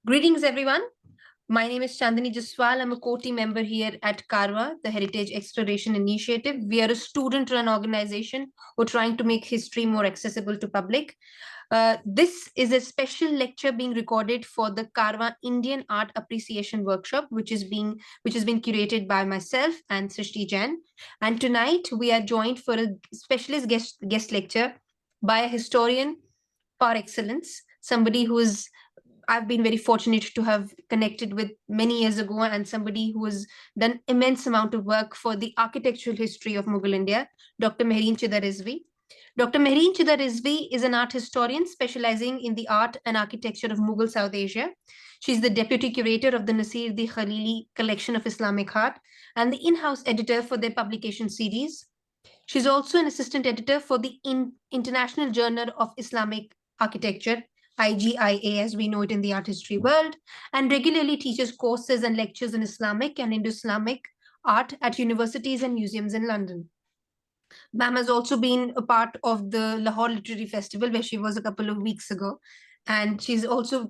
Greetings, everyone. My name is Chandani Jaswal. I'm a co-team member here at Karwaan, the Heritage Exploration Initiative. We are a student-run organization who are trying to make history more accessible to public. This is a special lecture being recorded for the Karwaan Indian Art Appreciation Workshop, which has been curated by myself and Srishti Jain. And tonight we are joined for a specialist guest lecture by a historian par excellence, somebody who is I've been very fortunate to have connected with many years ago, and somebody who has done immense amount of work for the architectural history of Mughal India, Dr. Mehreen Chida-Razvi. Dr. Mehreen Chida-Razvi is an art historian specializing in the art and architecture of Mughal South Asia. She's the Deputy Curator of the Nasser the Khalili Collection of Islamic Art and the in-house editor for their publication series. She's also an assistant editor for the International Journal of Islamic Architecture, IGIA as we know it in the art history world, and regularly teaches courses and lectures in Islamic and Indo-Islamic art at universities and museums in London. Ma'am has also been a part of the Lahore Literary Festival, where she was a couple of weeks ago. And she's also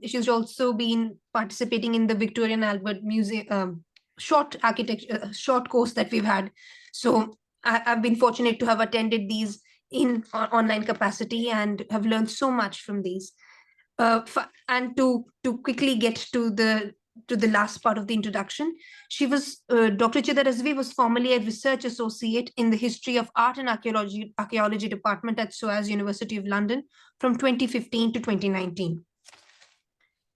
been participating in the Victorian Albert Museum short course that we've had. So I've been fortunate to have attended these in online capacity and have learned so much from these. And to quickly get to the last part of the introduction, Dr. Chida-Razvi was formerly a research associate in the History of Art and Archaeology Department at SOAS University of London from 2015 to 2019.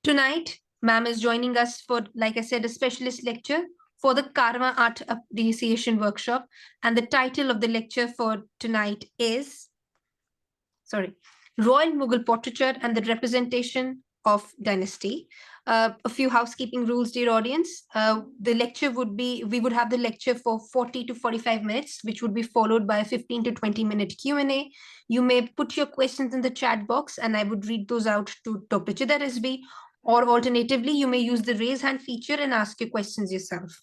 Tonight, ma'am is joining us for, like I said, a specialist lecture for the Karwaan Art Appreciation Workshop, and the title of the lecture for tonight is Royal Mughal Portraiture and the Representation of Dynasty. A few housekeeping rules, dear audience. The lecture we would have the lecture for 40 to 45 minutes, which would be followed by a 15 to 20-minute Q&A. You may put your questions in the chat box and I would read those out to Dr. Chida-Razvi, or alternatively, you may use the raise hand feature and ask your questions yourself.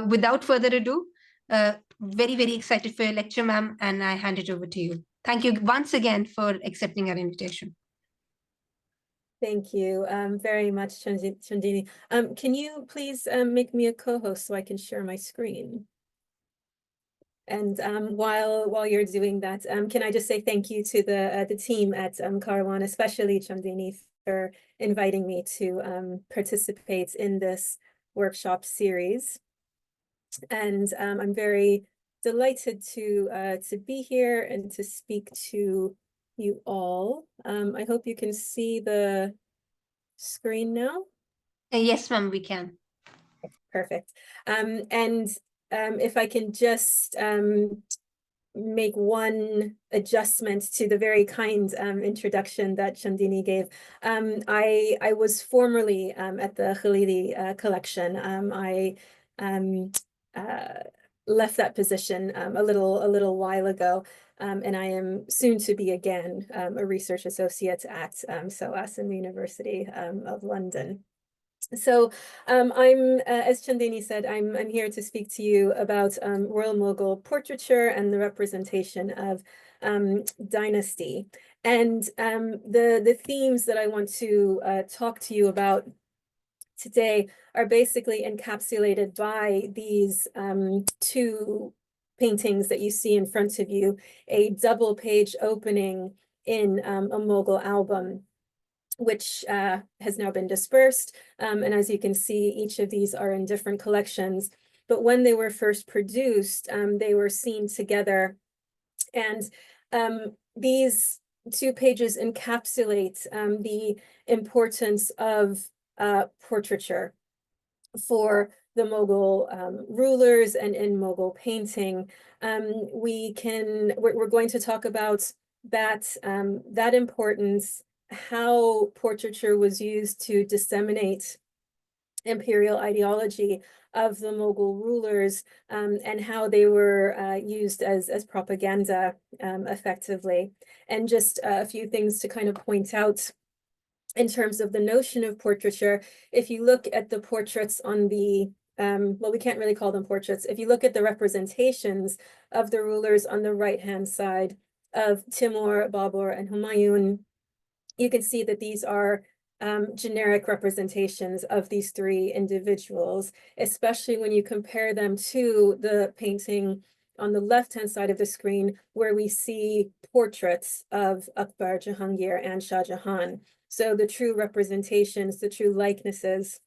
Without further ado, very, very excited for your lecture, ma'am, and I hand it over to you. Thank you once again for accepting our invitation. Thank you very much, Chandini. Can you please make me a co-host so I can share my screen? And while you're doing that, can I just say thank you to the team at Karwaan, especially Chandini, for inviting me to participate in this workshop series. And I'm very delighted to be here and to speak to you all. I hope you can see the screen now. Yes, ma'am, we can. Perfect. And if I can just make one adjustment to the very kind introduction that Chandini gave. I was formerly at the Khalili collection. I left that position a little while ago, and I am soon to be again a research associate at SOAS in the University of London. So I'm, as Chandini said, I'm here to speak to you about Royal Mughal portraiture and the representation of dynasty. And the themes that I want to talk to you about today are basically encapsulated by these two paintings that you see in front of you, a double page opening in a Mughal album, which has now been dispersed. And as you can see, each of these are in different collections. But when they were first produced, they were seen together. And these two pages encapsulate the importance of portraiture for the Mughal rulers and in Mughal painting. We're going to talk about that importance, how portraiture was used to disseminate imperial ideology of the Mughal rulers, and how they were used as propaganda effectively. And just a few things to kind of point out in terms of the notion of portraiture. If you look at the portraits on the well, we can't really call them portraits. If you look at the representations of the rulers on the right-hand side of Timur, Babur, and Humayun, you can see that these are generic representations of these three individuals, especially when you compare them to the painting on the left-hand side of the screen, where we see portraits of Akbar, Jahangir, and Shah Jahan. So the true representations, the true likenesses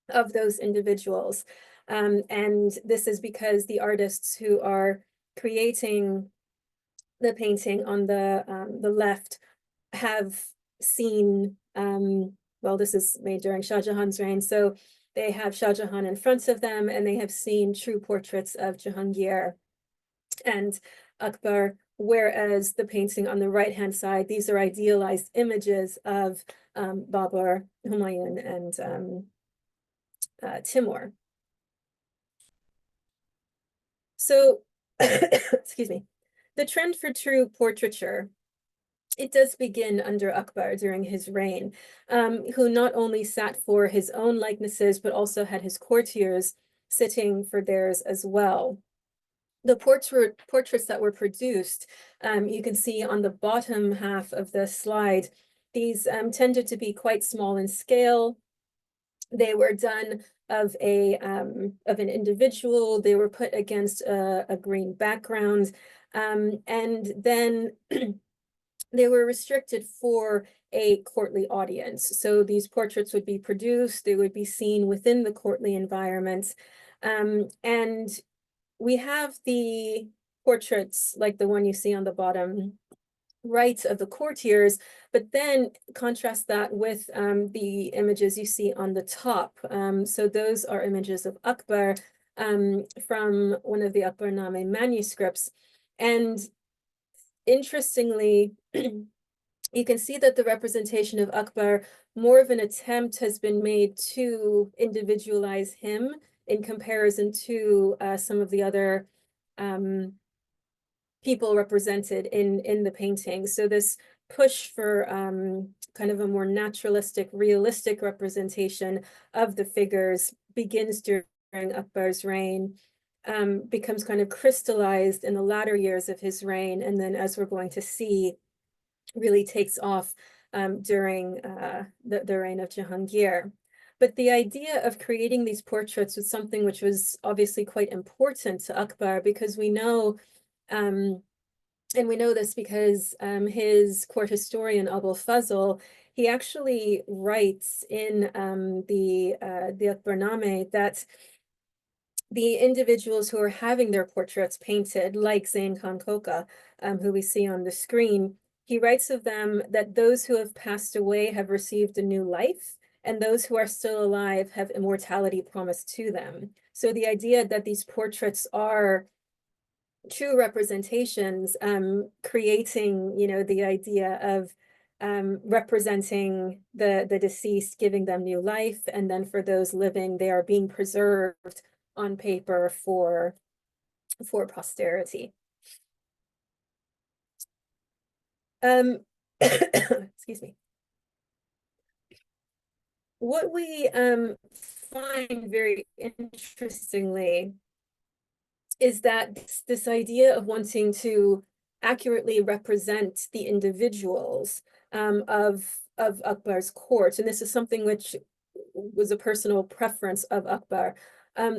of those individuals. And this is because the artists who are creating the painting on the left have seen, well, this is made during Shah Jahan's reign, so they have Shah Jahan in front of them, and they have seen true portraits of Jahangir and Akbar, whereas the painting on the right-hand side, these are idealized images of Babur, Humayun, and Timur. So, excuse me, the trend for true portraiture, it does begin under Akbar during his reign, who not only sat for his own likenesses, but also had his courtiers sitting for theirs as well. The portraits that were produced, you can see on the bottom half of the slide, these tended to be quite small in scale. They were done of an individual. They were put against a green background, and then they were restricted for a courtly audience. So these portraits would be produced, they would be seen within the courtly environment. And we have the portraits like the one you see on the bottom right of the courtiers, but then contrast that with the images you see on the top. So those are images of Akbar from one of the Akbarname manuscripts. And interestingly, you can see that the representation of Akbar, more of an attempt has been made to individualize him in comparison to some of the other people represented in the painting. So this push for kind of a more naturalistic, realistic representation of the figures begins during Akbar's reign, becomes kind of crystallized in the latter years of his reign, and then, as we're going to see, really takes off during the reign of Jahangir. But the idea of creating these portraits was something which was obviously quite important to Akbar, because we know, and we know this because his court historian, Abul Fazl, he actually writes in the Akbarname that the individuals who are having their portraits painted, like Zain Khan Koka, who we see on the screen, he writes of them that those who have passed away have received a new life, and those who are still alive have immortality promised to them. So the idea that these portraits are true representations, creating, the idea of representing the deceased, giving them new life, and then for those living, they are being preserved on paper for posterity. Excuse me. What we find very interestingly is that this idea of wanting to accurately represent the individuals of Akbar's court, and this is something which was a personal preference of Akbar.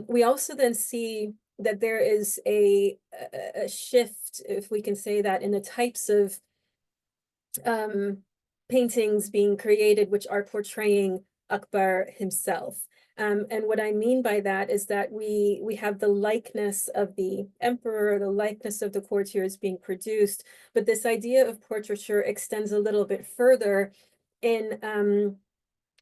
We also then see that there is a shift, if we can say that, in the types of paintings being created which are portraying Akbar himself. And what I mean by that is that we have the likeness of the emperor, the likeness of the courtiers being produced, but this idea of portraiture extends a little bit further in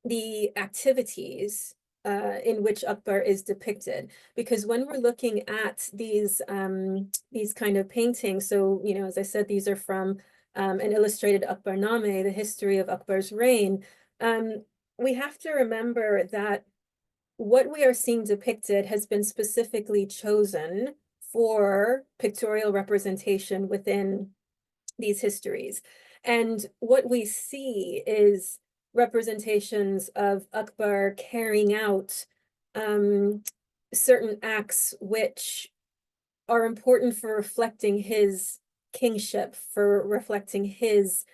the activities in which Akbar is depicted. Because when we're looking at these kind of paintings, so, as I said, these are from an illustrated Akbarname, the history of Akbar's reign, we have to remember that what we are seeing depicted has been specifically chosen for pictorial representation within these histories. And what we see is representations of Akbar carrying out certain acts which are important for reflecting his kingship, for reflecting his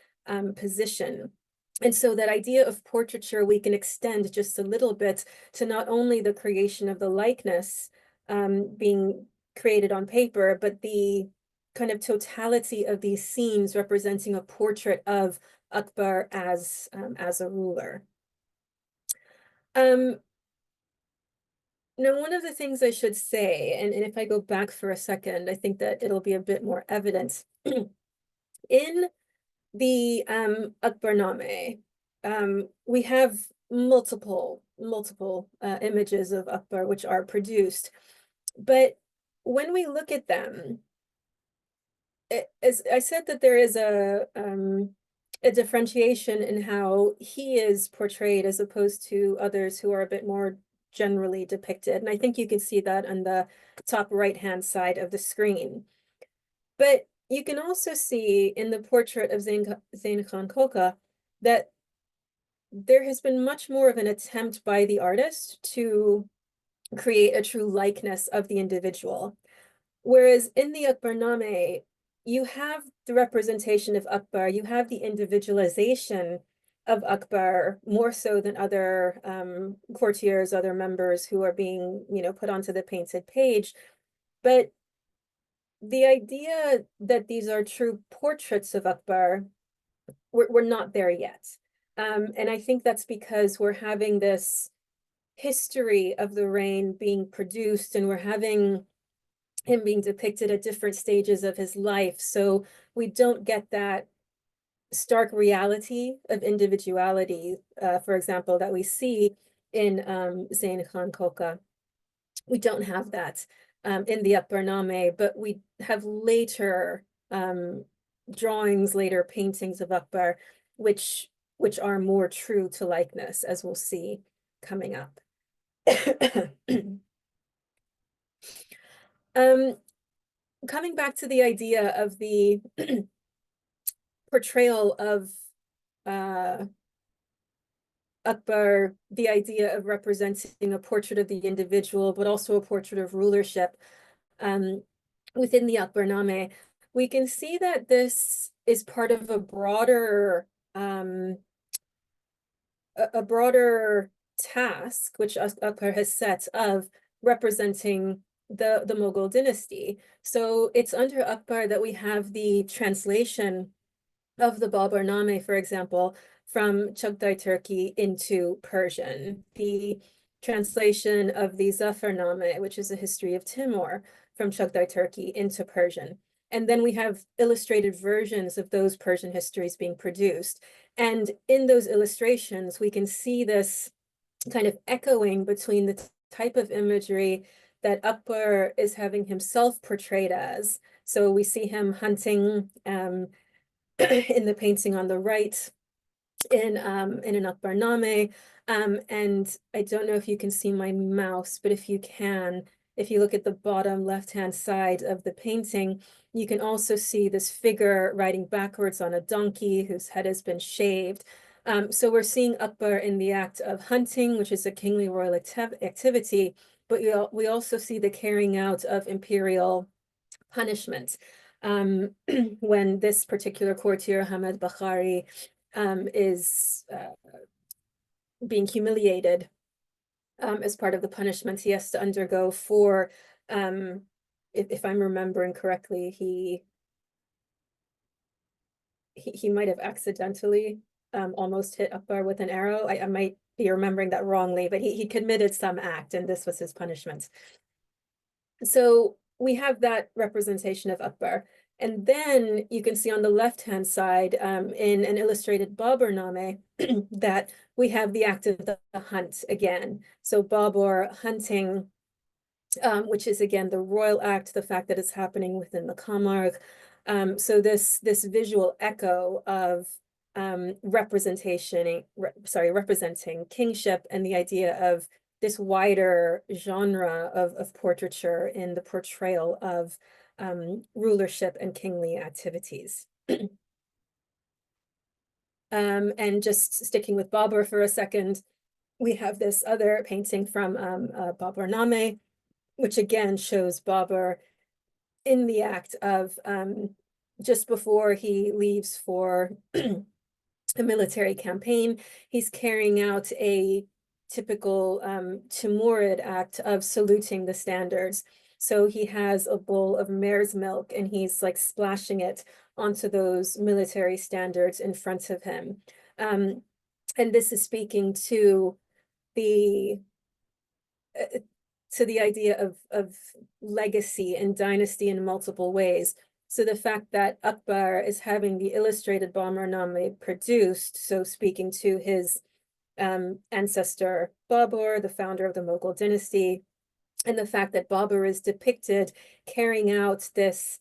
position. And so that idea of portraiture, we can extend just a little bit to not only the creation of the likeness being created on paper, but the kind of totality of these scenes representing a portrait of Akbar as a ruler. Now, one of the things I should say, and if I go back for a second, I think that it'll be a bit more evident. In the Akbarname, we have multiple images of Akbar which are produced. But when we look at them, as I said, that there is a differentiation in how he is portrayed as opposed to others who are a bit more generally depicted. And I think you can see that on the top right-hand side of the screen. But you can also see in the portrait of Zain Khan Koka that there has been much more of an attempt by the artist to create a true likeness of the individual. Whereas in the Akbarname, you have the representation of Akbar, you have the individualization of Akbar more so than other courtiers, other members who are being, put onto the painted page. But the idea that these are true portraits of Akbar, we're not there yet. And I think that's because we're having this history of the reign being produced, and we're having him being depicted at different stages of his life. So we don't get that stark reality of individuality, for example, that we see in Zain Khan Koka. We don't have that in the Akbarname, but we have later drawings, later paintings of Akbar, which are more true to likeness, as we'll see coming up. Coming back to the idea of the portrayal of Akbar, the idea of representing a portrait of the individual, but also a portrait of rulership within the Akbarname, we can see that this is part of a broader task which Akbar has set of representing the Mughal dynasty. So it's under Akbar that we have the translation of the Babarname, for example, from Chagtai Turkey into Persian, the translation of the Zafarname, which is a history of Timur, from Chagtai Turkey into Persian. And then we have illustrated versions of those Persian histories being produced. And in those illustrations, we can see this kind of echoing between the type of imagery that Akbar is having himself portrayed as. So we see him hunting in the painting on the right, in an Akbarname. And I don't know if you can see my mouse, but if you can, if you look at the bottom left-hand side of the painting, you can also see this figure riding backwards on a donkey whose head has been shaved. So we're seeing Akbar in the act of hunting, which is a kingly royal activity, but we also see the carrying out of imperial punishment. When this particular courtier, Hamad Bakhari, is being humiliated as part of the punishment he has to undergo for, if I'm remembering correctly, he might have accidentally almost hit Akbar with an arrow. I might be remembering that wrongly, but he committed some act, and this was his punishment. So we have that representation of Akbar. And then you can see on the left-hand side in an illustrated Babarname that we have the act of the hunt again. So Babur hunting, which is again the royal act, the fact that it's happening within the Kamarg. So this visual echo of representing kingship and the idea of this wider genre of portraiture in the portrayal of rulership and kingly activities. And just sticking with Babur for a second, we have this other painting from Babarname, which again shows Babur in the act of just before he leaves for a military campaign. He's carrying out a typical Timurid act of saluting the standards. So he has a bowl of mare's milk and he's like splashing it onto those military standards in front of him. And this is speaking to the idea of legacy and dynasty in multiple ways. So the fact that Akbar is having the illustrated Bamar-Name produced, so speaking to his ancestor Babur, the founder of the Mughal dynasty, and the fact that Babur is depicted carrying out this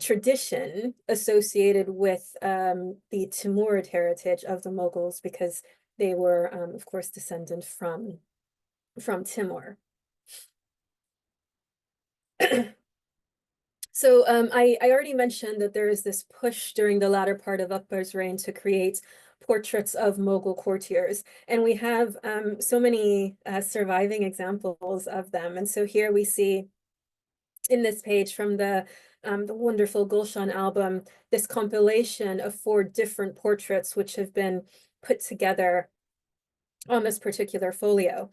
tradition associated with the Timurid heritage of the Mughals, because they were, of course, descendant from Timur. So I already mentioned that there is this push during the latter part of Akbar's reign to create portraits of Mughal courtiers. And we have so many surviving examples of them. And so here we see in this page from the wonderful Gulshan album, this compilation of 4 different portraits which have been put together on this particular folio.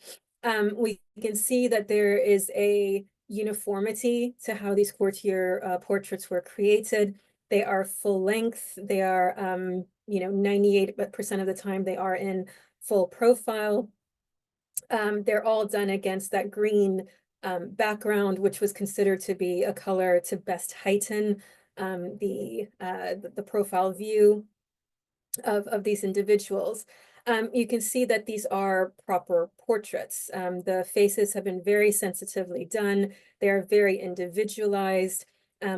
We can see that there is a uniformity to how these courtier portraits were created. They are full length. They are, 98% of the time they are in full profile. They're all done against that green background, which was considered to be a color to best heighten the profile view of these individuals. You can see that these are proper portraits. The faces have been very sensitively done. They are very individualized.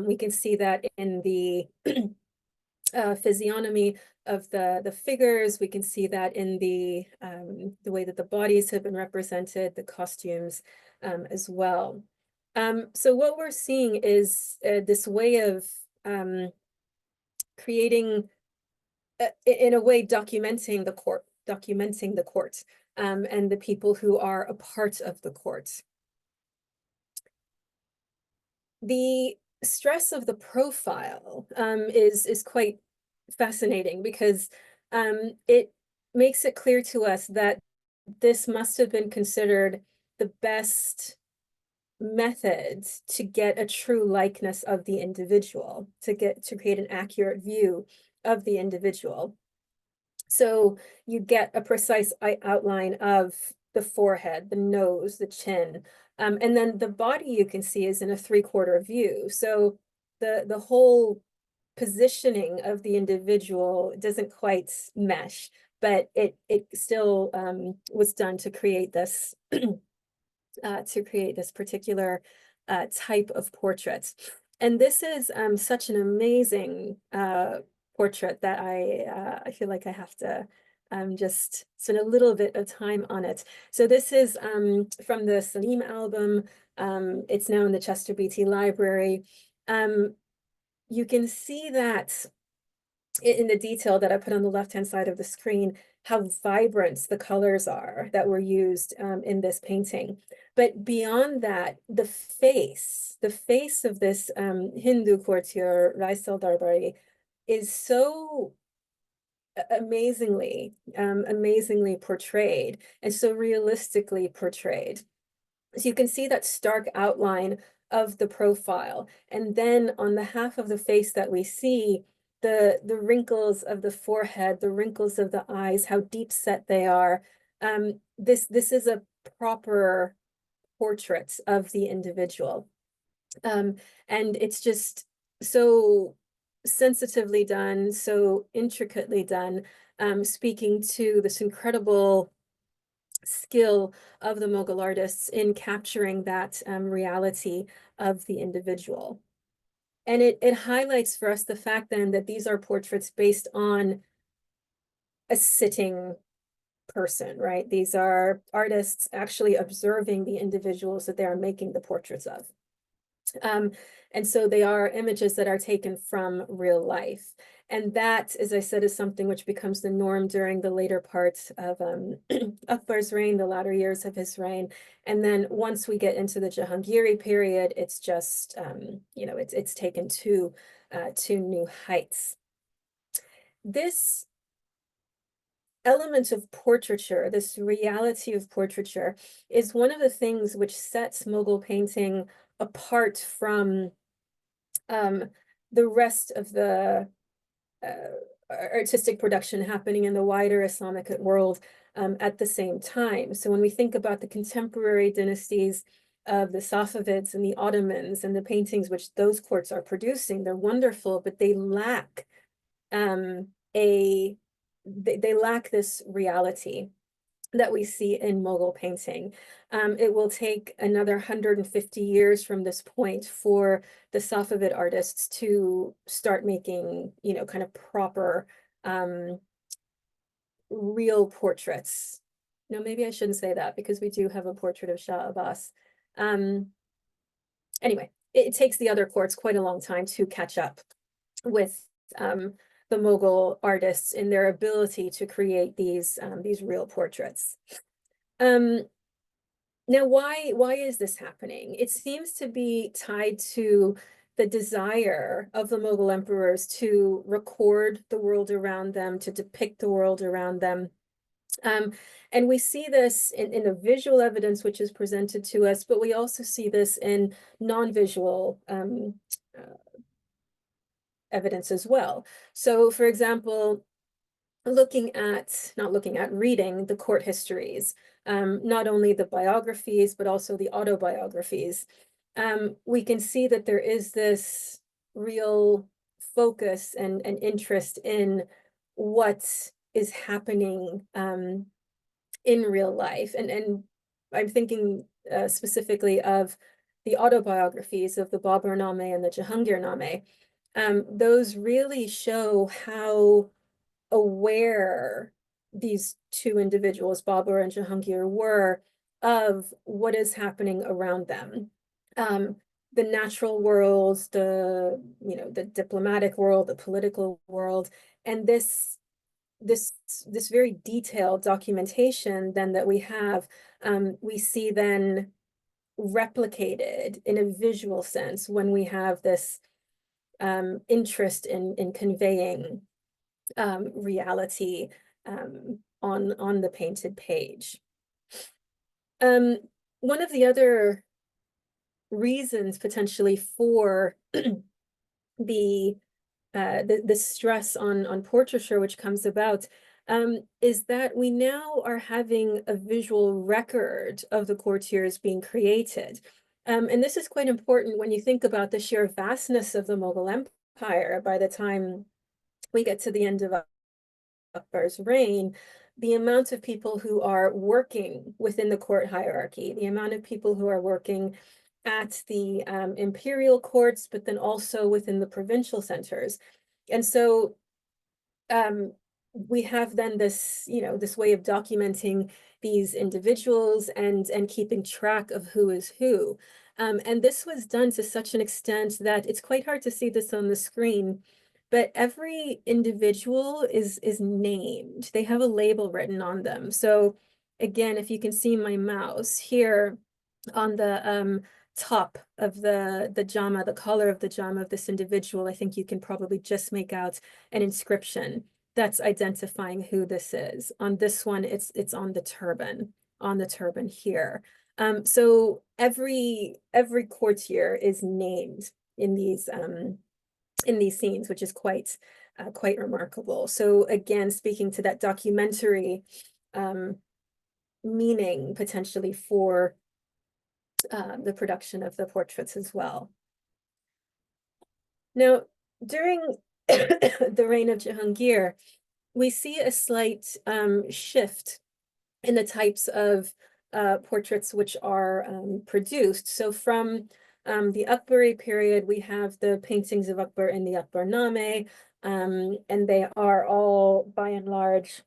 We can see that in the physiognomy of the figures. We can see that in the way that the bodies have been represented, the costumes as well. So what we're seeing is this way of creating, in a way, documenting the court and the people who are a part of the court. The stress of the profile is quite fascinating, because it makes it clear to us that this must have been considered the best method to get a true likeness of the individual, to create an accurate view of the individual. So you get a precise outline of the forehead, the nose, the chin, and then the body you can see is in a 3/4 view. So the whole positioning of the individual doesn't quite mesh, but it still was done to create this particular type of portrait. And this is such an amazing portrait that I feel like I have to just spend a little bit of time on it. So this is from the Salim album. It's now in the Chester Beatty Library. You can see that in the detail that I put on the left-hand side of the screen, how vibrant the colors are that were used in this painting. But beyond that, the face of this Hindu courtier, Raisal Darbari, is so amazingly portrayed and so realistically portrayed. So you can see that stark outline of the profile. And then on the half of the face that we see, the wrinkles of the forehead, the wrinkles of the eyes, how deep set they are. This is a proper portrait of the individual. And it's just so sensitively done, so intricately done, speaking to this incredible skill of the Mughal artists in capturing that reality of the individual. And it highlights for us the fact then that these are portraits based on a sitting person, right? These are artists actually observing the individuals that they are making the portraits of. And so they are images that are taken from real life. And that, as I said, is something which becomes the norm during the later parts of Akbar's reign, the latter years of his reign. And then once we get into the Jahangiri period, it's just, it's taken to new heights. this element of portraiture, this reality of portraiture, is one of the things which sets Mughal painting apart from the rest of the artistic production happening in the wider Islamic world at the same time. So when we think about the contemporary dynasties of the Safavids and the Ottomans and the paintings which those courts are producing, they're wonderful, but they lack they lack this reality that we see in Mughal painting. It will take another 150 years from this point for the Safavid artists to start making, you know, kind of proper real portraits. No, maybe I shouldn't say that, because we do have a portrait of Shah Abbas. Anyway, it takes the other courts quite a long time to catch up with the Mughal artists in their ability to create these real portraits. Now, why is this happening? It seems to be tied to the desire of the Mughal emperors to record the world around them, to depict the world around them. And we see this in the visual evidence which is presented to us, but we also see this in non-visual evidence as well. So, for example, reading the court histories, not only the biographies, but also the autobiographies, we can see that there is this real focus and interest in what is happening in real life. And I'm thinking specifically of the autobiographies of the Babur-Name and the Jahangir-Name. Those really show how aware these two individuals, Babur and Jahangir, were of what is happening around them. The natural world, the diplomatic world, the political world, and this very detailed documentation then that we have, we see then replicated in a visual sense when we have this interest in conveying reality on the painted page. One of the other reasons potentially for the stress on portraiture which comes about is that we now are having a visual record of the courtiers being created. And this is quite important when you think about the sheer vastness of the Mughal Empire. By the time we get to the end of Akbar's reign, the amount of people who are working within the court hierarchy, the amount of people who are working at the imperial courts, but then also within the provincial centers. And so we have then this, this way of documenting these individuals and keeping track of who is who. And this was done to such an extent that it's quite hard to see this on the screen, but every individual is named. They have a label written on them. So again, if you can see my mouse here on the top of the jama, the collar of the jama of this individual, I think you can probably just make out an inscription that's identifying who this is. On this one, it's on the turban here. So every courtier is named in these scenes, which is quite remarkable. So again, speaking to that documentary meaning potentially for the production of the portraits as well. Now, during the reign of Jahangir, we see a slight shift in the types of portraits which are produced. So from the Akbari period, we have the paintings of Akbar in the Akbar-Name, and they are all, by and large,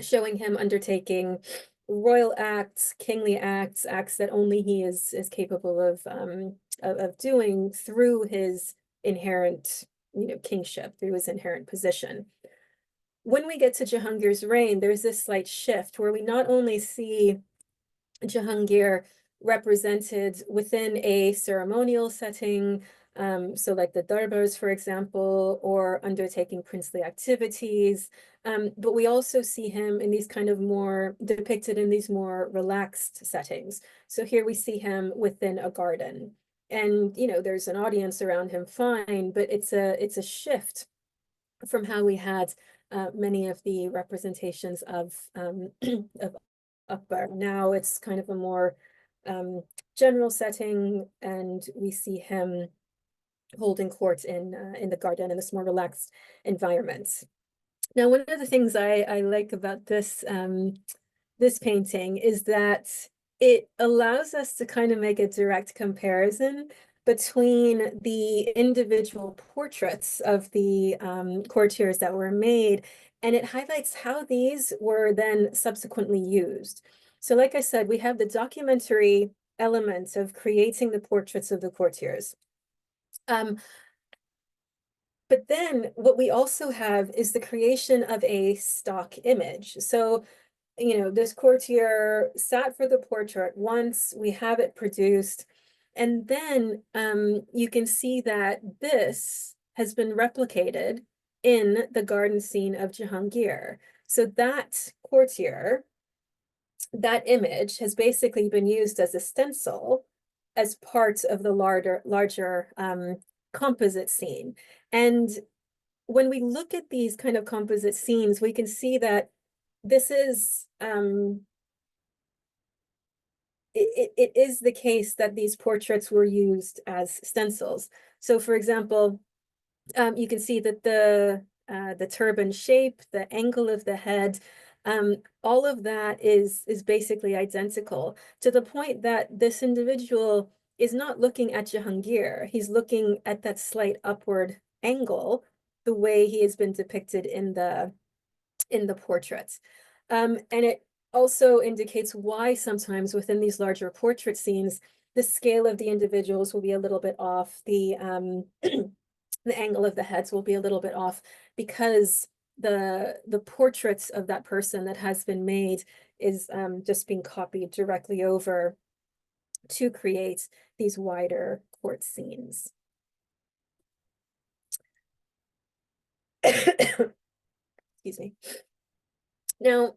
showing him undertaking royal acts, kingly acts, acts that only he is capable of doing through his inherent, kingship, through his inherent position. When we get to Jahangir's reign, there's this slight shift where we not only see Jahangir represented within a ceremonial setting, So like the darbars, for example, or undertaking princely activities. But we also see him in these kind of more depicted in these more relaxed settings. So here we see him within a garden, and there's an audience around him, fine, but it's a shift from how we had many of the representations of of Akbar. Now it's kind of a more general setting, and we see him holding court in the garden in this more relaxed environment. Now, one of the things I like about this this painting is that it allows us to kind of make a direct comparison between the individual portraits of the courtiers that were made, and it highlights how these were then subsequently used. So like I said, we have the documentary elements of creating the portraits of the courtiers. But then what we also have is the creation of a stock image. So, this courtier sat for the portrait once, we have it produced, and then you can see that this has been replicated in the garden scene of Jahangir. So that courtier, that image has basically been used as a stencil as part of the larger composite scene. And when we look at these kind of composite scenes, we can see that this is it is the case that these portraits were used as stencils. So for example, you can see that the turban shape, the angle of the head, all of that is basically identical, to the point that this individual is not looking at Jahangir. He's looking at that slight upward angle, the way he has been depicted in the portraits. And it also indicates why sometimes within these larger portrait scenes, the scale of the individuals will be a little bit off, the the angle of the heads will be a little bit off, because the portraits of that person that has been made is just being copied directly over to create these wider court scenes. Excuse me. Now,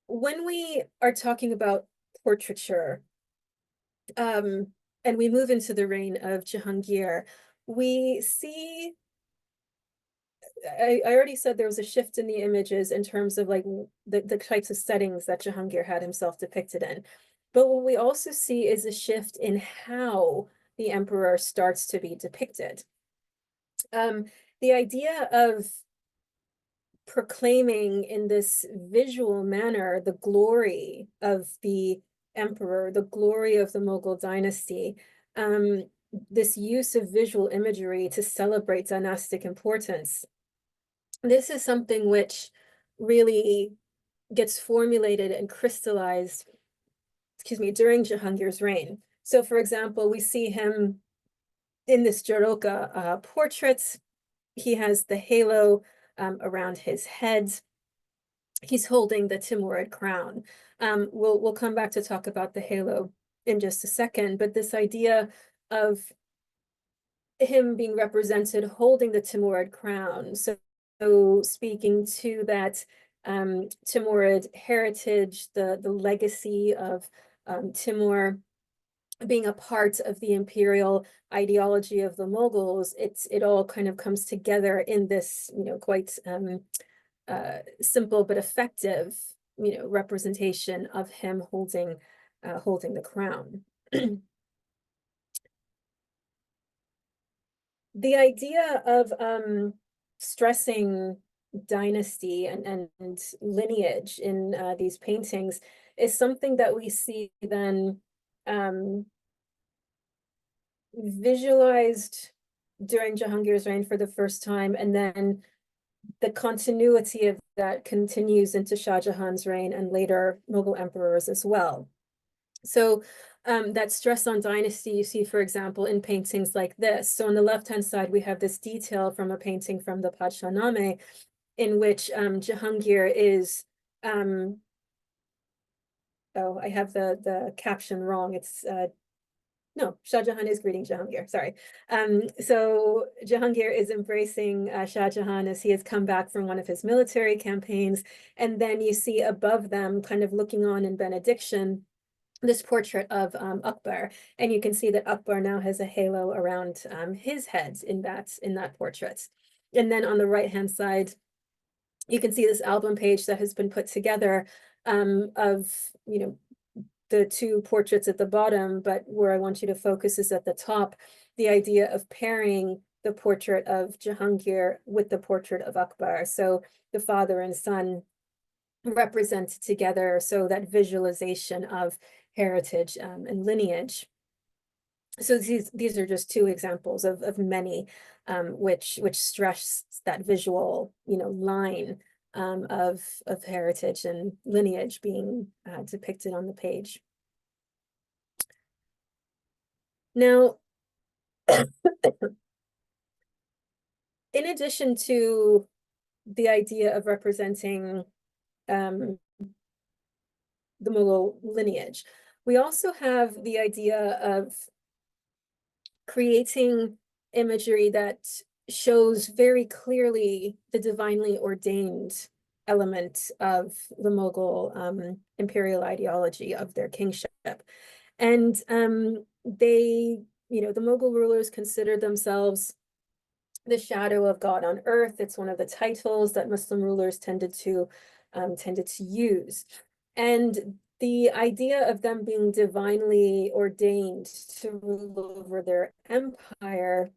when we are talking about portraiture, and we move into the reign of Jahangir, we see, I already said there was a shift in the images in terms of like the types of settings that Jahangir had himself depicted in. But what we also see is a shift in how the emperor starts to be depicted. The idea of proclaiming in this visual manner the glory of the emperor, the glory of the Mughal dynasty, this use of visual imagery to celebrate dynastic importance. This is something which really gets formulated and crystallized, during Jahangir's reign. So for example, we see him in this Jaroka portrait. He has the halo around his head. He's holding the Timurid crown. We'll come back to talk about the halo in just a second, but this idea of him being represented holding the Timurid crown, so speaking to that Timurid heritage, the legacy of Timur being a part of the imperial ideology of the Mughals, it all kind of comes together in this, quite simple but effective, representation of him holding the crown. The idea of stressing dynasty and lineage in these paintings is something that we see then visualized during Jahangir's reign for the first time, and then the continuity of that continues into Shah Jahan's reign and later Mughal emperors as well. So that stress on dynasty you see, for example, in paintings like this. So on the left-hand side, we have this detail from a painting from the Padshah Name, in which Jahangir is, oh, I have the caption wrong. It's no, Shah Jahan is greeting Jahangir, sorry. So Jahangir is embracing Shah Jahan as he has come back from one of his military campaigns. And then you see above them, kind of looking on in benediction, this portrait of Akbar. And you can see that Akbar now has a halo around his head in that portrait. And then on the right-hand side, you can see this album page that has been put together of, the two portraits at the bottom, but where I want you to focus is at the top, the idea of pairing the portrait of Jahangir with the portrait of Akbar. So the father and son represent together, so that visualization of heritage and lineage. So these are just two examples of many which stress that visual line of heritage and lineage being depicted on the page. Now, in addition to the idea of representing the Mughal lineage, we also have the idea of creating imagery that shows very clearly the divinely ordained element of the Mughal imperial ideology of their kingship. And they, the Mughal rulers considered themselves the shadow of God on earth. It's one of the titles that Muslim rulers tended to use. And the idea of them being divinely ordained to rule over their empire,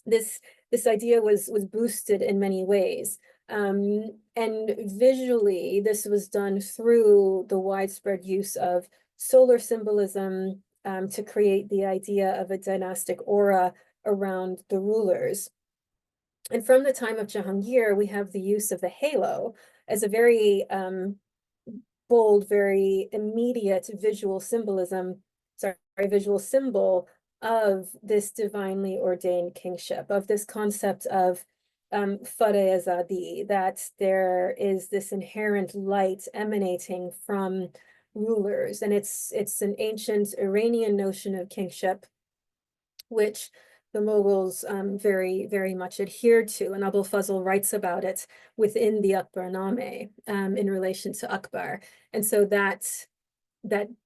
this idea was boosted in many ways. And visually, this was done through the widespread use of solar symbolism to create the idea of a dynastic aura around the rulers. And from the time of Jahangir, we have the use of the halo as a very bold, very immediate visual symbol of this divinely ordained kingship, of this concept of Fareh-Azadi, that there is this inherent light emanating from rulers. And it's an ancient Iranian notion of kingship, which the Mughals very, very much adhered to. And Abul Fazl writes about it within the Akbarname in relation to Akbar. And so that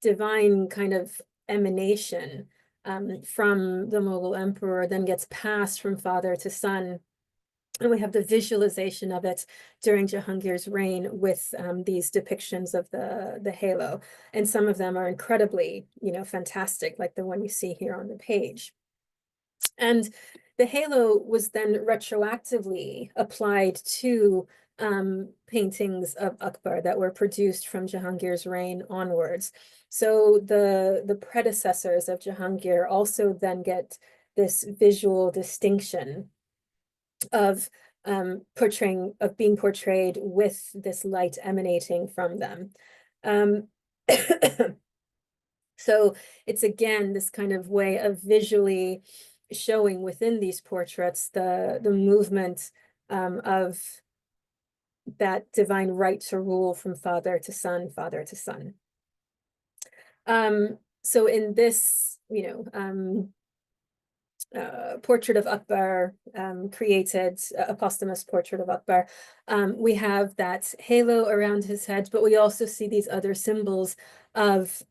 divine kind of emanation from the Mughal emperor then gets passed from father to son. And we have the visualization of it during Jahangir's reign with these depictions of the halo. And some of them are incredibly, fantastic, like the one you see here on the page. And the halo was then retroactively applied to paintings of Akbar that were produced from Jahangir's reign onwards. So the predecessors of Jahangir also then get this visual distinction of being portrayed with this light emanating from them. So it's again this kind of way of visually showing within these portraits the movement of that divine right to rule from father to son, father to son. So in this, portrait of Akbar, created a posthumous portrait of Akbar, we have that halo around his head, but we also see these other symbols of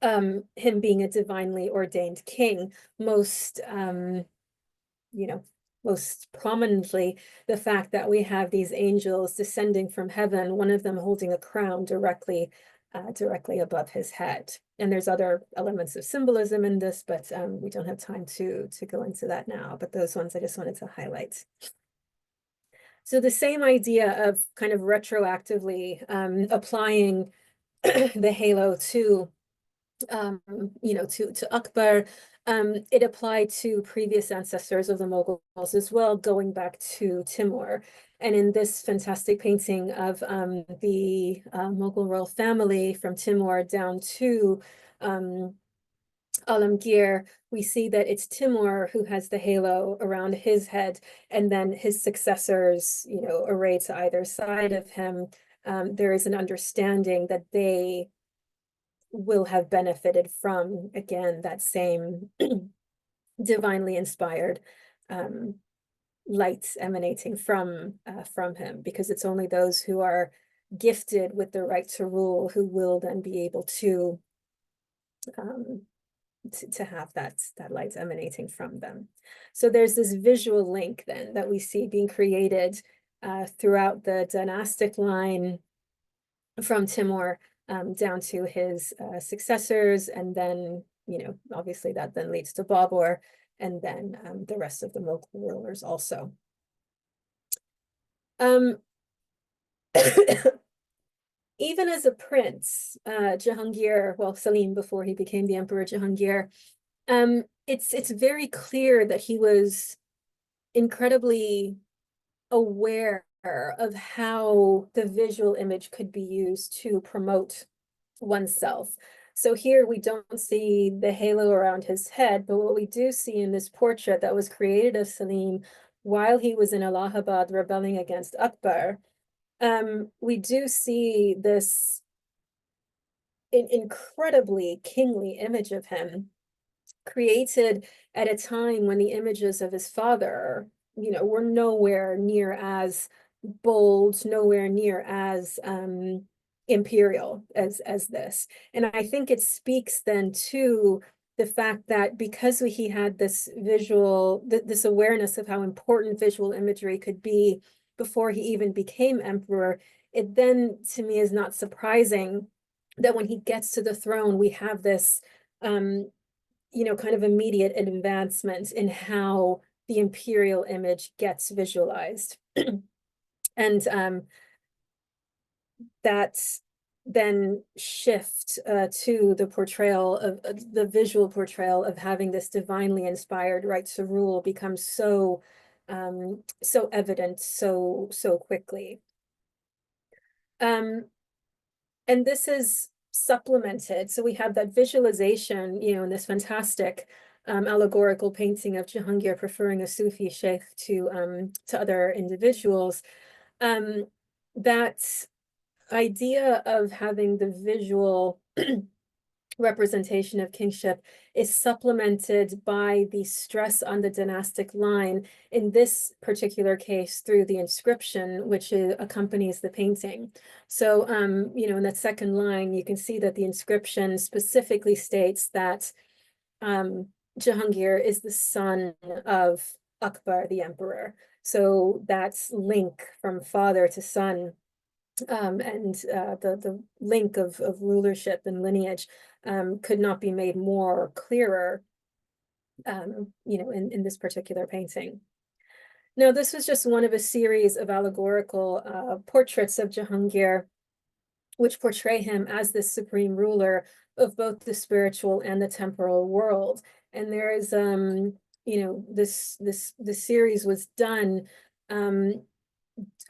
him being a divinely ordained king. Most prominently, the fact that we have these angels descending from heaven, one of them holding a crown directly above his head. And there's other elements of symbolism in this, but we don't have time to go into that now. But those ones I just wanted to highlight. So the same idea of kind of retroactively applying the halo to Akbar, it applied to previous ancestors of the Mughals as well, going back to Timur. And in this fantastic painting of the Mughal royal family from Timur down to Alamgir, we see that it's Timur who has the halo around his head, and then his successors, arrayed to either side of him. There is an understanding that they will have benefited from, again, that same divinely inspired light emanating from him, because it's only those who are gifted with the right to rule who will then be able to have that light emanating from them. So there's this visual link then that we see being created throughout the dynastic line from Timur down to his successors, and then, you know, obviously that then leads to Babur, and then the rest of the Mughal rulers also. Even as a prince, Jahangir, well, Salim before he became the emperor, Jahangir, it's very clear that he was incredibly aware of how the visual image could be used to promote oneself. So here we don't see the halo around his head, but what we do see in this portrait that was created of Salim while he was in Allahabad rebelling against Akbar, we do see this incredibly kingly image of him created at a time when the images of his father, you know, were nowhere near as bold, nowhere near as imperial as this. And I think it speaks then to the fact that because he had this visual, this awareness of how important visual imagery could be before he even became emperor, it then to me is not surprising that when he gets to the throne, we have this you know, kind of immediate advancement in how the imperial image gets visualized. And that then shift to the portrayal of the visual portrayal of having this divinely inspired right to rule becomes so so evident so quickly. And this is supplemented. So we have that visualization, you know, in this fantastic allegorical painting of Jahangir preferring a Sufi Shaykh to other individuals. That idea of having the visual representation of kingship is supplemented by the stress on the dynastic line, in this particular case through the inscription which accompanies the painting. So you know, in that second line you can see that the inscription specifically states that Jahangir is the son of Akbar the emperor. So that's link from father to son, and the link of rulership and lineage could not be made more clearer, you know, in this particular painting. Now, this was just one of a series of allegorical portraits of Jahangir, which portray him as the supreme ruler of both the spiritual and the temporal world. And there is, you know, this series was done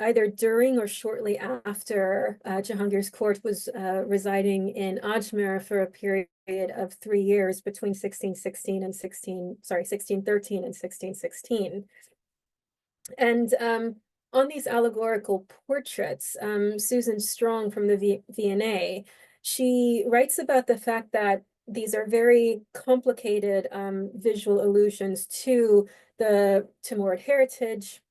either during or shortly after Jahangir's court was residing in Ajmer for a period of 3 years between 1613 and 1616. And on these allegorical portraits, Susan Strong from the V&A, she writes about the fact that these are very complicated visual allusions to the Timurid heritage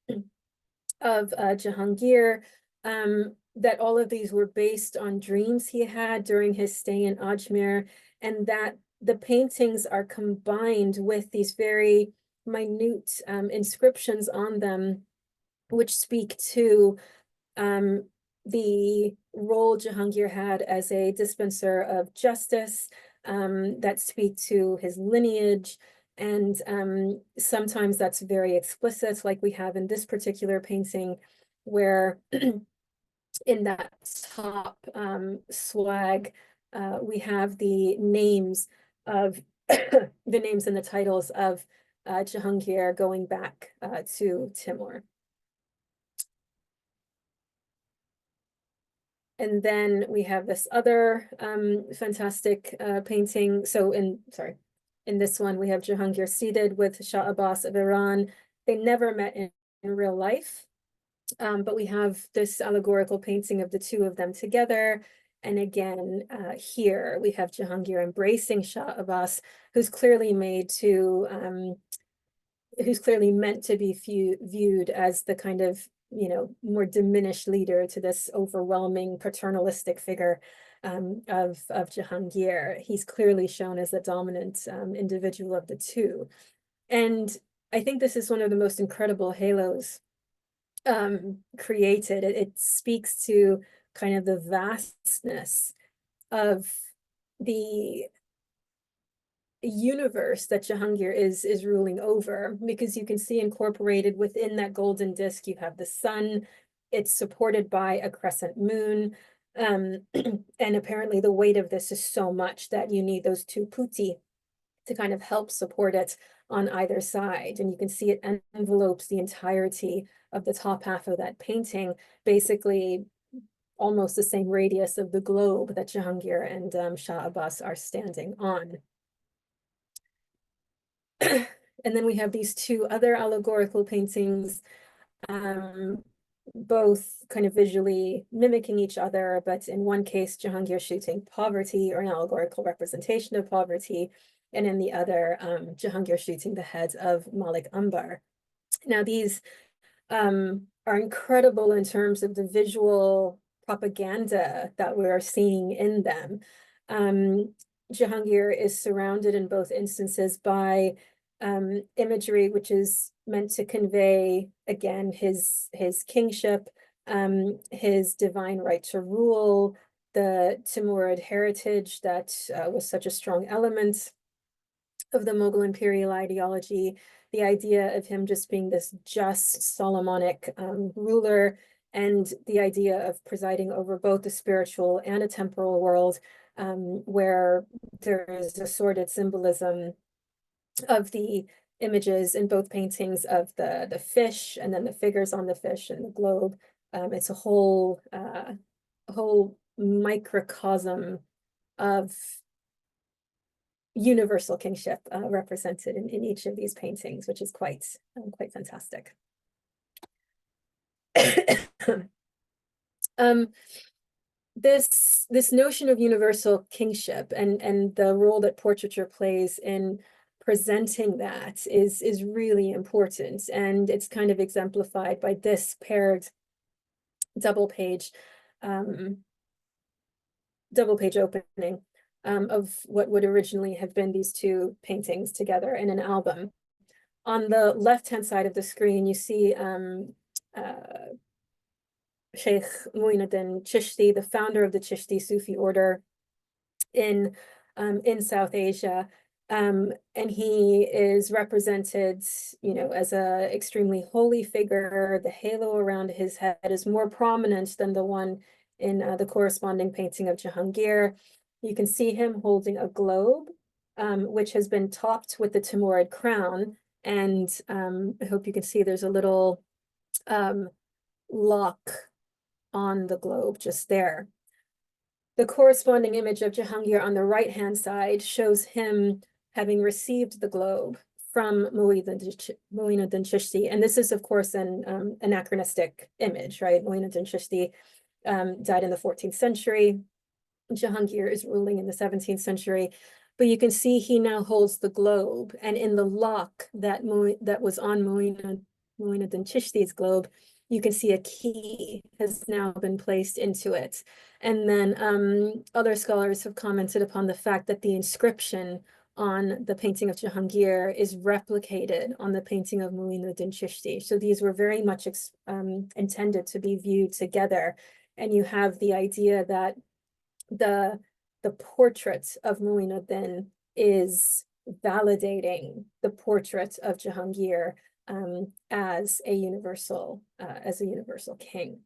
of Jahangir, that all of these were based on dreams he had during his stay in Ajmer, and that the paintings are combined with these very minute inscriptions on them, which speak to the role Jahangir had as a dispenser of justice, that speak to his lineage. And sometimes that's very explicit, like we have in this particular painting, where in that top swag, we have the names of the names and the titles of Jahangir going back to Timur. And then we have this other fantastic painting. So in this one, we have Jahangir seated with Shah Abbas of Iran. They never met in real life, but we have this allegorical painting of the two of them together. And again, here we have Jahangir embracing Shah Abbas, who's clearly meant to be viewed as the kind of, more diminished leader to this overwhelming paternalistic figure of Jahangir. He's clearly shown as the dominant individual of the two. And I think this is one of the most incredible halos created. It speaks to kind of the vastness of the universe that Jahangir is ruling over, because you can see incorporated within that golden disc, you have the sun. It's supported by a crescent moon. And apparently the weight of this is so much that you need those two putti to kind of help support it on either side. And you can see it envelopes the entirety of the top half of that painting, basically almost the same radius of the globe that Jahangir and Shah Abbas are standing on. And then we have these two other allegorical paintings, both kind of visually mimicking each other, but in one case, Jahangir shooting poverty, or an allegorical representation of poverty, and in the other, Jahangir shooting the head of Malik Ambar. Now, these are incredible in terms of the visual propaganda that we're seeing in them. Jahangir is surrounded in both instances by imagery which is meant to convey, again, his kingship, his divine right to rule, the Timurid heritage that was such a strong element of the Mughal imperial ideology, the idea of him just being this just Solomonic ruler, and the idea of presiding over both the spiritual and a temporal world, where there is assorted symbolism of the images in both paintings of the fish, and then the figures on the fish and the globe. It's a whole microcosm of universal kingship represented in each of these paintings, which is quite fantastic. This notion of universal kingship and the role that portraiture plays in presenting that is really important, and it's kind of exemplified by this paired double page opening of what would originally have been these two paintings together in an album. On the left-hand side of the screen, you see Shaykh Muinuddin Chishti, the founder of the Chishti Sufi order in South Asia. And he is represented, as a extremely holy figure. The halo around his head is more prominent than the one in the corresponding painting of Jahangir. You can see him holding a globe, which has been topped with the Timurid crown. And I hope you can see there's a little lock on the globe just there. The corresponding image of Jahangir on the right-hand side shows him having received the globe from Muinuddin Chishti. And this is, of course, an anachronistic image, right? Muinuddin Chishti died in the 14th century. Jahangir is ruling in the 17th century. But you can see he now holds the globe, and in the lock that was on Muinuddin Chishti's globe, you can see a key has now been placed into it. And then other scholars have commented upon the fact that the inscription on the painting of Jahangir is replicated on the painting of Muinuddin Chishti. So these were very much intended to be viewed together. And you have the idea that the portrait of Muinuddin is validating the portrait of Jahangir as a universal king.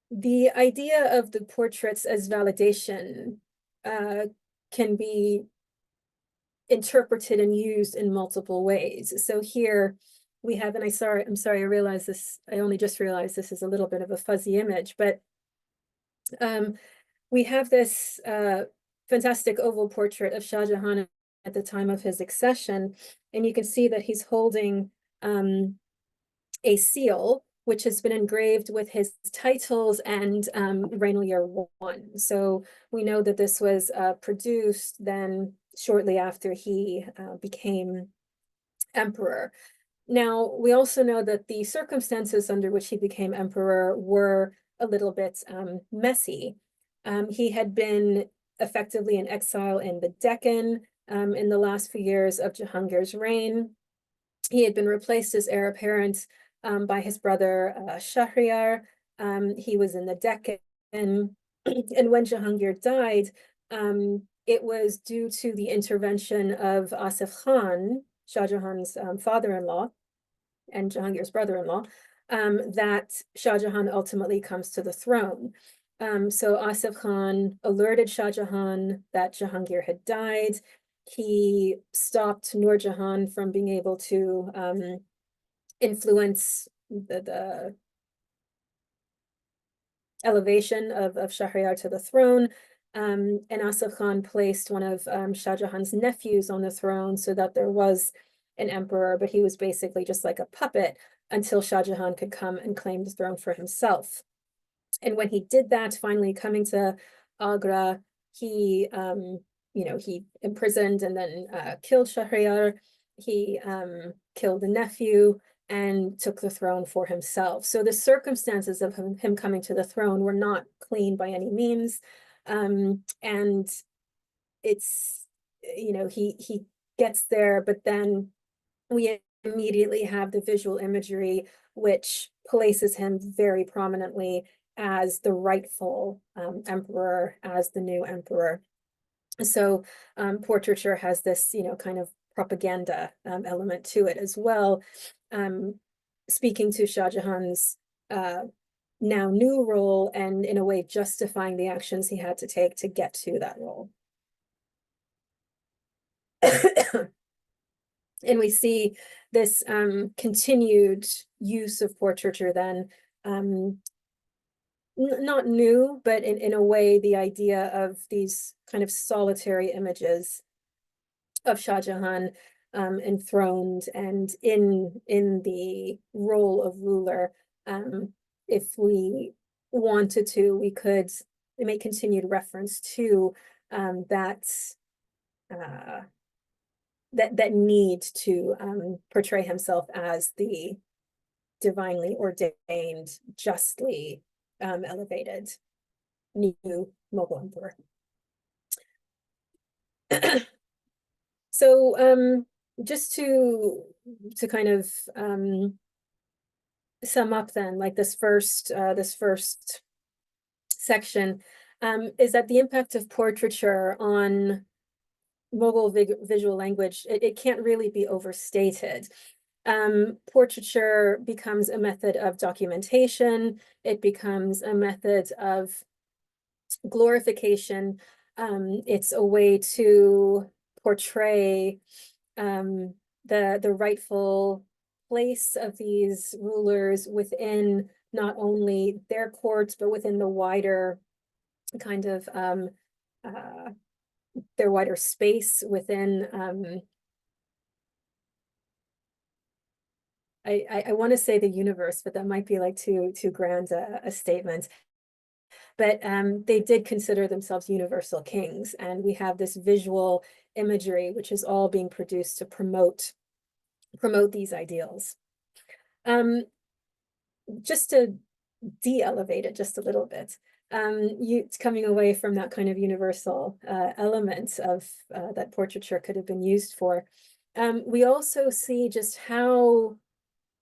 The idea of the portraits as validation can be interpreted and used in multiple ways. So here we have, and I'm sorry, I realize this, I only just realized this is a little bit of a fuzzy image, but we have this fantastic oval portrait of Shah Jahan at the time of his accession, and you can see that he's holding a seal, which has been engraved with his titles and regnal year 1. So we know that this was produced then shortly after he became emperor. Now, we also know that the circumstances under which he became emperor were a little bit messy. He had been effectively in exile in the Deccan in the last few years of Jahangir's reign. He had been replaced as heir apparent by his brother Shahryar. He was in the Deccan. And when Jahangir died, it was due to the intervention of Asif Khan, Shah Jahan's father-in-law and Jahangir's brother-in-law, that Shah Jahan ultimately comes to the throne. So Asif Khan alerted Shah Jahan that Jahangir had died. He stopped Nur Jahan from being able to influence the elevation of Shahryar to the throne. And Asif Khan placed one of Shah Jahan's nephews on the throne so that there was an emperor, but he was basically just like a puppet until Shah Jahan could come and claim the throne for himself. And when he did that, finally coming to Agra, he he imprisoned and then killed Shahryar. He killed the nephew and took the throne for himself. So the circumstances of him coming to the throne were not clean by any means. And it's, he gets there, but then we immediately have the visual imagery, which places him very prominently as the rightful emperor, as the new emperor. So portraiture has this, kind of propaganda element to it as well, speaking to Shah Jahan's now new role and in a way justifying the actions he had to take to get to that role. And we see this continued use of portraiture then, not new, but in a way, the idea of these kind of solitary images of Shah Jahan enthroned and in the role of ruler. If we wanted to, we could make continued reference to that need to portray himself as the divinely ordained, justly elevated new Mughal emperor. So just to kind of sum up then, like this first section is that the impact of portraiture on Mughal visual language, it can't really be overstated. Portraiture becomes a method of documentation. It becomes a method of glorification. It's a way to portray the rightful place of these rulers within not only their courts, but within the wider kind of their wider space within I want to say the universe, but that might be like too grand a statement. But they did consider themselves universal kings, and we have this visual imagery which is all being produced to promote these ideals. Just to de-elevate it just a little bit, coming away from that kind of universal element of that portraiture could have been used for. We also see just how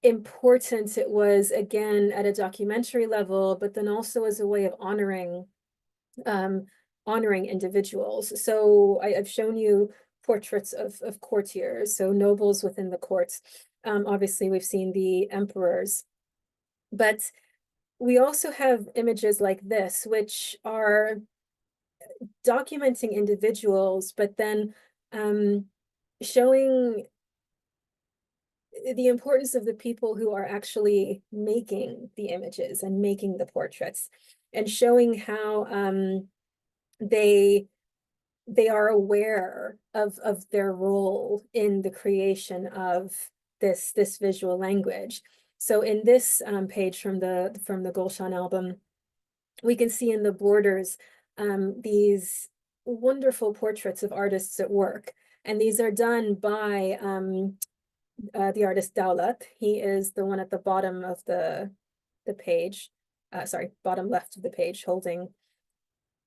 important it was, again, at a documentary level, but then also as a way of honoring individuals. So I've shown you portraits of courtiers, so nobles within the courts. Obviously, we've seen the emperors, but we also have images like this, which are documenting individuals, but then showing the importance of the people who are actually making the images and making the portraits, and showing how they are aware of their role in the creation of this visual language. So in this page from the Gulshan album, we can see in the borders these wonderful portraits of artists at work. And these are done by the artist Dawlat. He is the one at the bottom of the page, sorry, bottom left of the page, holding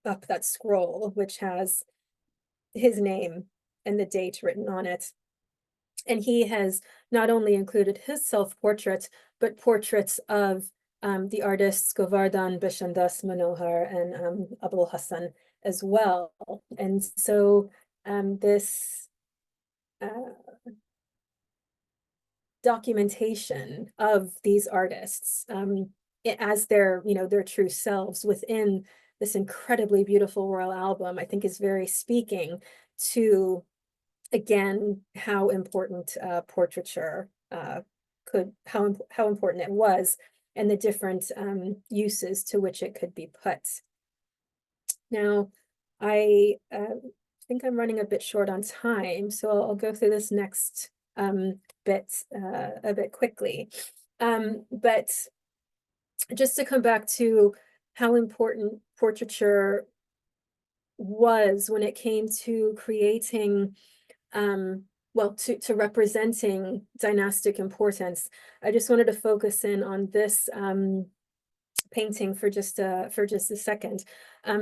up that scroll, which has his name and the date written on it. And he has not only included his self-portrait, but portraits of the artists Govardhan, Bishandas, Manohar, and Abul Hassan as well. And so this documentation of these artists as their, their true selves within this incredibly beautiful royal album, I think is very speaking to, again, how important portraiture how important it was, and the different uses to which it could be put. Now, I think I'm running a bit short on time, so I'll go through this next bit a bit quickly. But just to come back to how important portraiture was when it came to creating, well, to representing dynastic importance, I just wanted to focus in on this painting for just a second.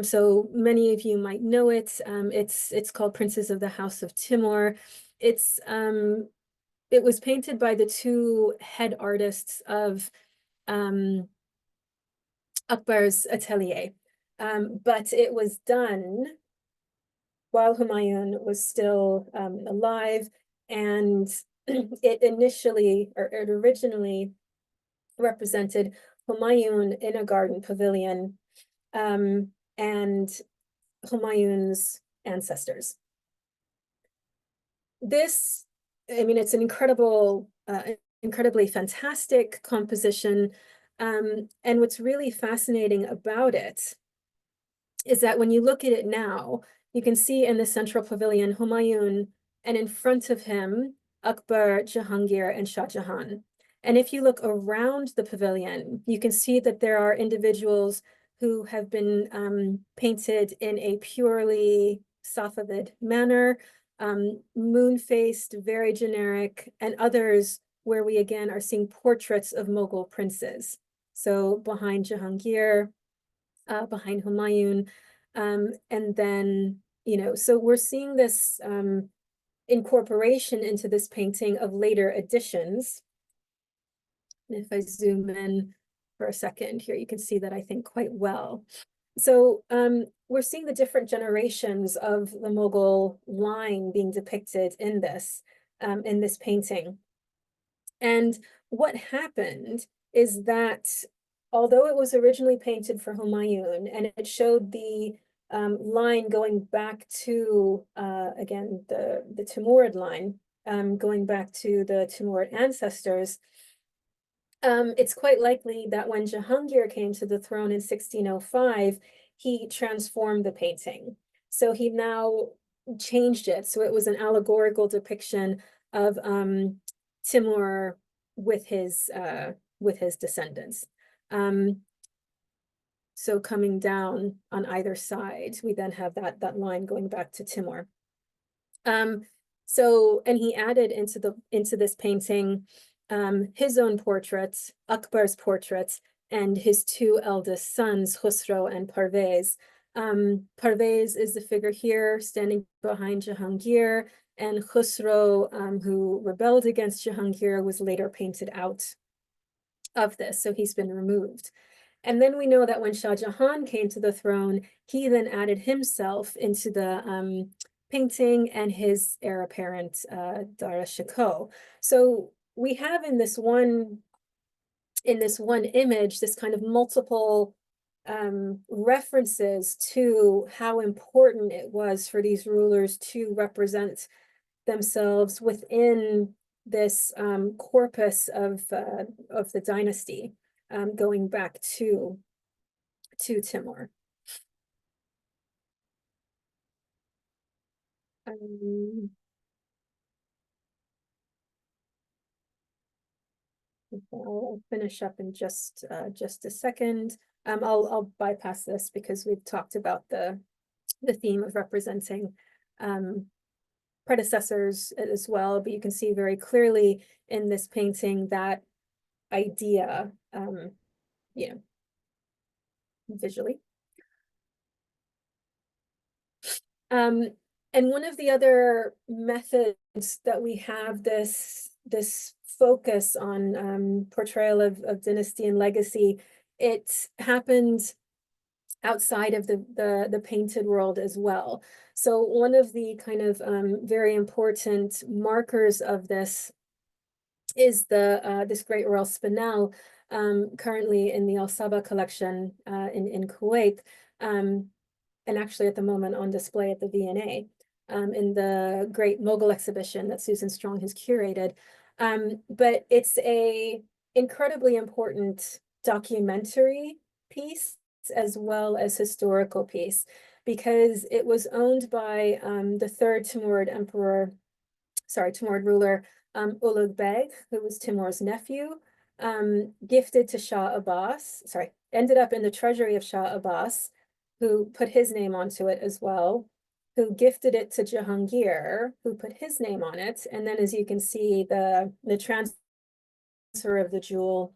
So many of you might know it. It's called Princes of the House of Timur. It was painted by the two head artists of Akbar's atelier, but it was done while Humayun was still alive, and it originally represented Humayun in a garden pavilion and Humayun's ancestors. This, I mean, it's an incredibly fantastic composition. And what's really fascinating about it is that when you look at it now, you can see in the central pavilion Humayun, and in front of him, Akbar, Jahangir, and Shah Jahan. And if you look around the pavilion, you can see that there are individuals who have been painted in a purely Safavid manner, moon-faced, very generic, and others where we again are seeing portraits of Mughal princes. So behind Jahangir, behind Humayun, and then, so we're seeing this incorporation into this painting of later additions. And if I zoom in for a second here, you can see that I think quite well. So we're seeing the different generations of the Mughal line being depicted in this painting. And what happened is that although it was originally painted for Humayun, and it showed the line going back to, again, the Timurid line, going back to the Timurid ancestors, it's quite likely that when Jahangir came to the throne in 1605, he transformed the painting. So he now changed it. So it was an allegorical depiction of Timur with his descendants. So coming down on either side, we then have that line going back to Timur. So, and he added into this painting his own portraits, Akbar's portraits, and his two eldest sons, Khusro and Parvez. Parvez is the figure here standing behind Jahangir, and Khusro, who rebelled against Jahangir, was later painted out of this, so he's been removed. And then we know that when Shah Jahan came to the throne, he then added himself into the painting and his heir apparent, Dara Shikoh. So we have in this one image, this kind of multiple references to how important it was for these rulers to represent themselves within this corpus of the dynasty, going back to Timur. I'll finish up in just a second. I'll bypass this because we've talked about the theme of representing predecessors as well, but you can see very clearly in this painting that idea, you know, visually. And one of the other methods that we have this focus on portrayal of dynasty and legacy, it happened outside of the painted world as well. So one of the kind of very important markers of this is this great Royal Spinel, currently in the Al Saba collection in Kuwait, and actually at the moment on display at the V&A, in the great Mughal exhibition that Susan Strong has curated. But it's a incredibly important documentary piece as well as historical piece, because it was owned by the third Timurid ruler, Ulugh Beg, who was Timur's nephew, gifted to Shah Abbas, ended up in the treasury of Shah Abbas, who put his name onto it as well, who gifted it to Jahangir, who put his name on it. And then as you can see, the transfer of the jewel,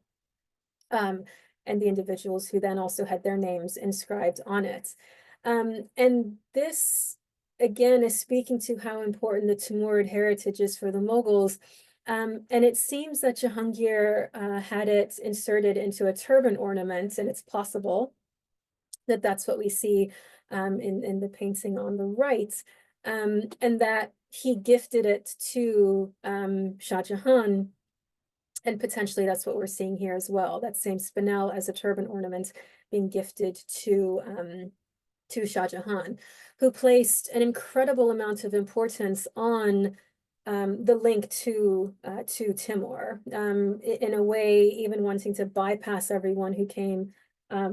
and the individuals who then also had their names inscribed on it. And this, again, is speaking to how important the Timurid heritage is for the Mughals. And it seems that Jahangir had it inserted into a turban ornament, and it's possible that that's what we see in the painting on the right, and that he gifted it to Shah Jahan. And potentially that's what we're seeing here as well, that same spinel as a turban ornament being gifted to Shah Jahan, who placed an incredible amount of importance on the link to Timur, in a way even wanting to bypass everyone who came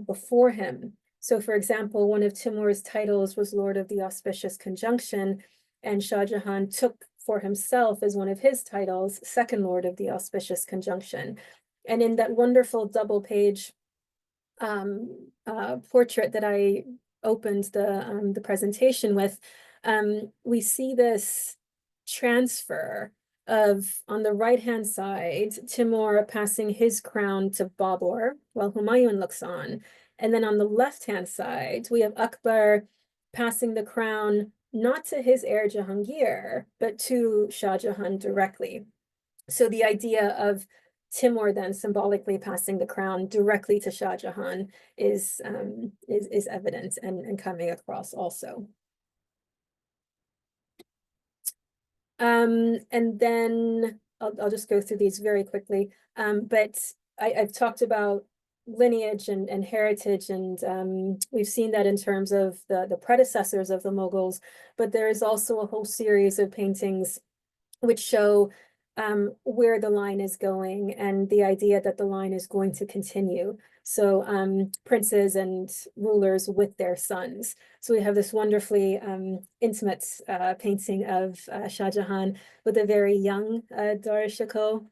before him. So for example, one of Timur's titles was Lord of the Auspicious Conjunction, and Shah Jahan took for himself as one of his titles, Second Lord of the Auspicious Conjunction. And in that wonderful double page portrait that I opened the presentation with, we see this transfer of, on the right-hand side, Timur passing his crown to Babur while Humayun looks on. And then on the left-hand side, we have Akbar passing the crown not to his heir Jahangir, but to Shah Jahan directly. So the idea of Timur then symbolically passing the crown directly to Shah Jahan is evident and coming across also. And then I'll just go through these very quickly. But I've talked about lineage and heritage, and we've seen that in terms of the predecessors of the Mughals, but there is also a whole series of paintings which show where the line is going and the idea that the line is going to continue. So princes and rulers with their sons. So we have this wonderfully intimate painting of Shah Jahan with a very young Darishako.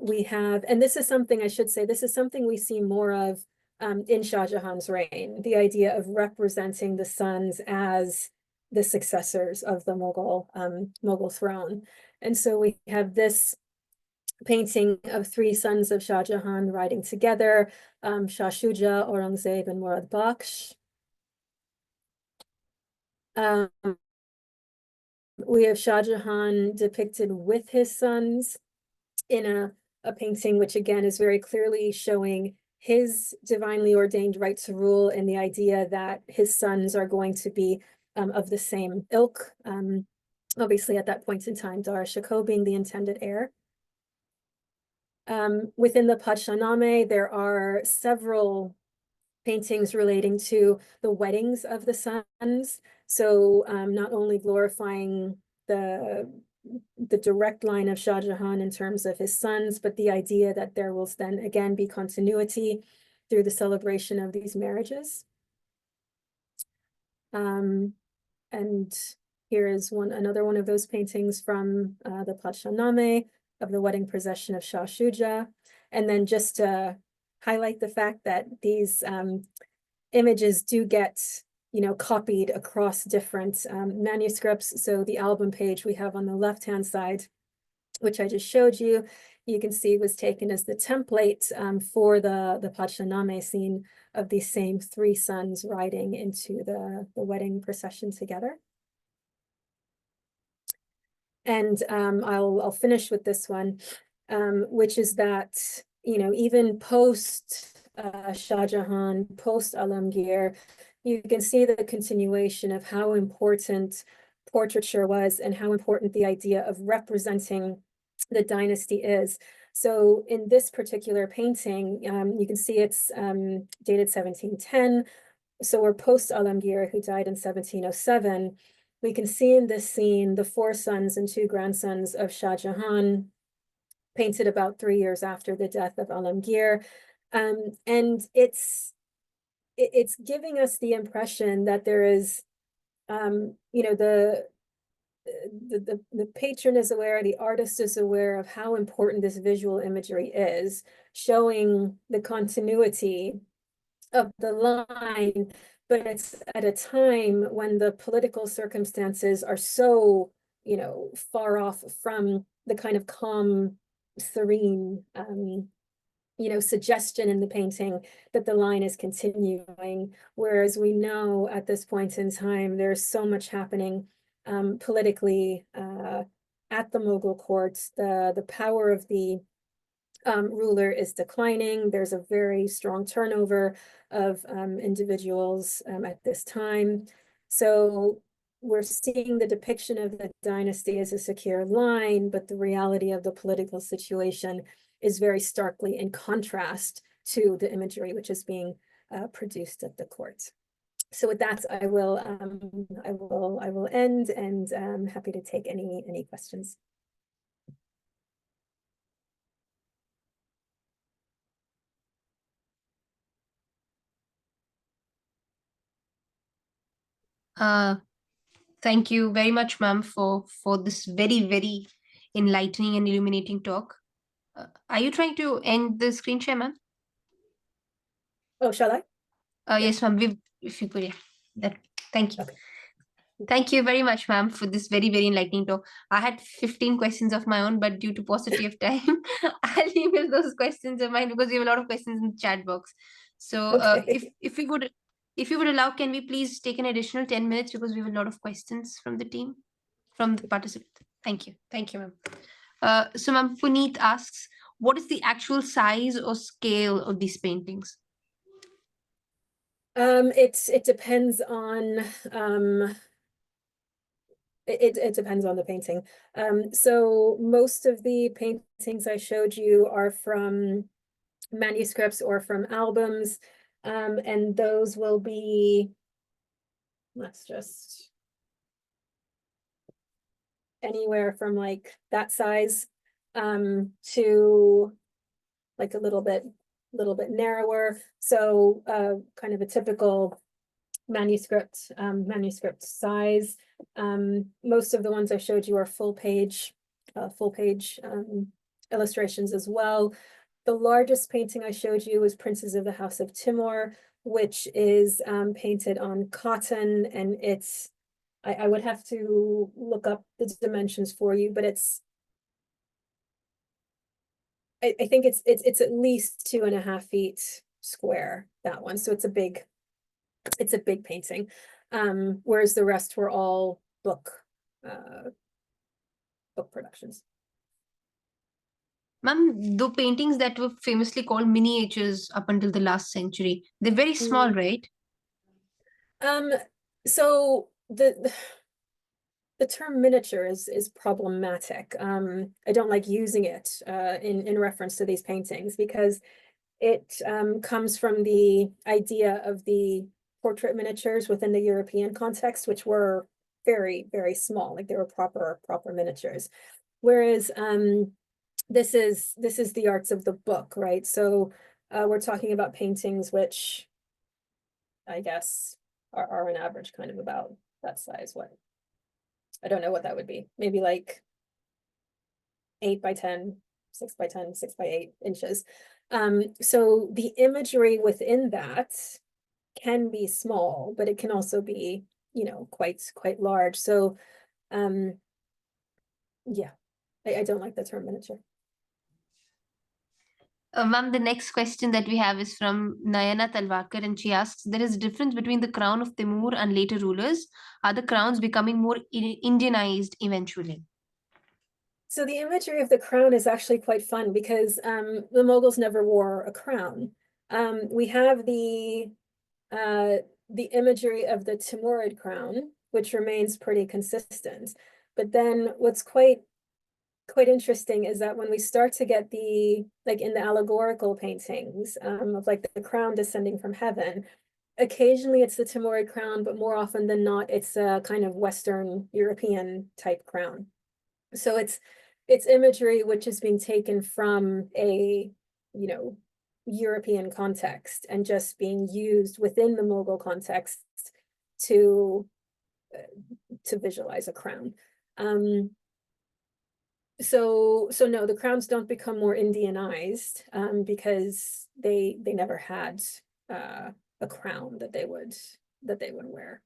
We have, and this is something I should say, this is something we see more of in Shah Jahan's reign, the idea of representing the sons as the successors of the Mughal throne. And so we have this painting of three sons of Shah Jahan riding together, Shah Shuja, Aurangzeb, and Murad Bakhsh. We have Shah Jahan depicted with his sons in a painting which again is very clearly showing his divinely ordained right to rule and the idea that his sons are going to be of the same ilk. Obviously at that point in time, Darishako being the intended heir. Within the Padshah there are several paintings relating to the weddings of the sons. So not only glorifying the direct line of Shah Jahan in terms of his sons, but the idea that there will then again be continuity through the celebration of these marriages. And here is another one of those paintings from the Padshah. the wedding procession of Shah Shuja. And then just to highlight the fact that these images do get, copied across different manuscripts. So the album page we have on the left-hand side, which I just showed you, you can see was taken as the template for the Padshahnameh scene of these same three sons riding into the wedding procession together. And I'll finish with this one, which is that, even post Shah Jahan, post Alamgir, you can see the continuation of how important portraiture was and how important the idea of representing the dynasty is. So in this particular painting, you can see it's dated 1710. So we're post Alamgir, who died in 1707. We can see in this scene the four sons and two grandsons of Shah Jahan, painted about 3 years after the death of Alamgir. And it's giving us the impression that there is, the patron is aware, the artist is aware of how important this visual imagery is, showing the continuity of the line, but it's at a time when the political circumstances are so, far off from the kind of calm, serene, suggestion in the painting that the line is continuing. Whereas we know at this point in time, there's so much happening politically at the Mughal courts. The power of the ruler is declining. There's a very strong turnover of individuals at this time. So we're seeing the depiction of the dynasty as a secure line, but the reality of the political situation is very starkly in contrast to the imagery which is being produced at the court. So with that, I will end, and I'm happy to take any questions. Thank you very much, ma'am, for this very, very enlightening and illuminating talk. Are you trying to end the screen share, ma'am? Oh, shall I? Yes, ma'am. If you could, yeah. Thank you. Okay. Thank you very much, ma'am, for this very, very enlightening talk. I had 15 questions of my own, but due to paucity of time, I'll email those questions of mine because we have a lot of questions in the chat box. So Okay. if you would allow, can we please take an additional 10 minutes because we have a lot of questions from the team, from the participants. Thank you. Thank you, ma'am. So ma'am, Puneet asks, what is the actual size or scale of these paintings? It depends on it depends on the painting. So most of the paintings I showed you are from manuscripts or from albums, and those will be, let's just, anywhere from like that size to like a little bit narrower. So kind of a typical manuscript size. Most of the ones I showed you are full page illustrations as well. The largest painting I showed you was Princes of the House of Timur, which is painted on cotton, and it's, I would have to look up the dimensions for you, but it's, I think it's at least 2.5 feet square, that one. So it's a big painting. Whereas the rest were all book productions. Ma'am, the paintings that were famously called miniatures up until the last century, they're very small, right? So the term miniature is problematic. I don't like using it in reference to these paintings because it comes from the idea of the portrait miniatures within the European context, which were very, very small, like they were proper miniatures. Whereas this is the arts of the book, right? So we're talking about paintings which I guess are on average kind of about that size. What? I don't know what that would be. Maybe like 8 by 10, 6 by 10, 6 by 8 inches. So the imagery within that can be small, but it can also be, quite large. So yeah, I don't like the term miniature. Ma'am, the next question that we have is from Nayana Talwakar, and she asks, there is a difference between the crown of Timur and later rulers. Are the crowns becoming more Indianized eventually? So the imagery of the crown is actually quite fun because the Mughals never wore a crown. We have the imagery of the Timurid crown, which remains pretty consistent. But then what's quite interesting is that when we start to get like in the allegorical paintings of like the crown descending from heaven, occasionally it's the Timurid crown, but more often than not, it's a kind of Western European type crown. So it's imagery which is being taken from a, European context and just being used within the Mughal context to visualize a crown. So no, the crowns don't become more Indianized because they never had a crown that they would wear.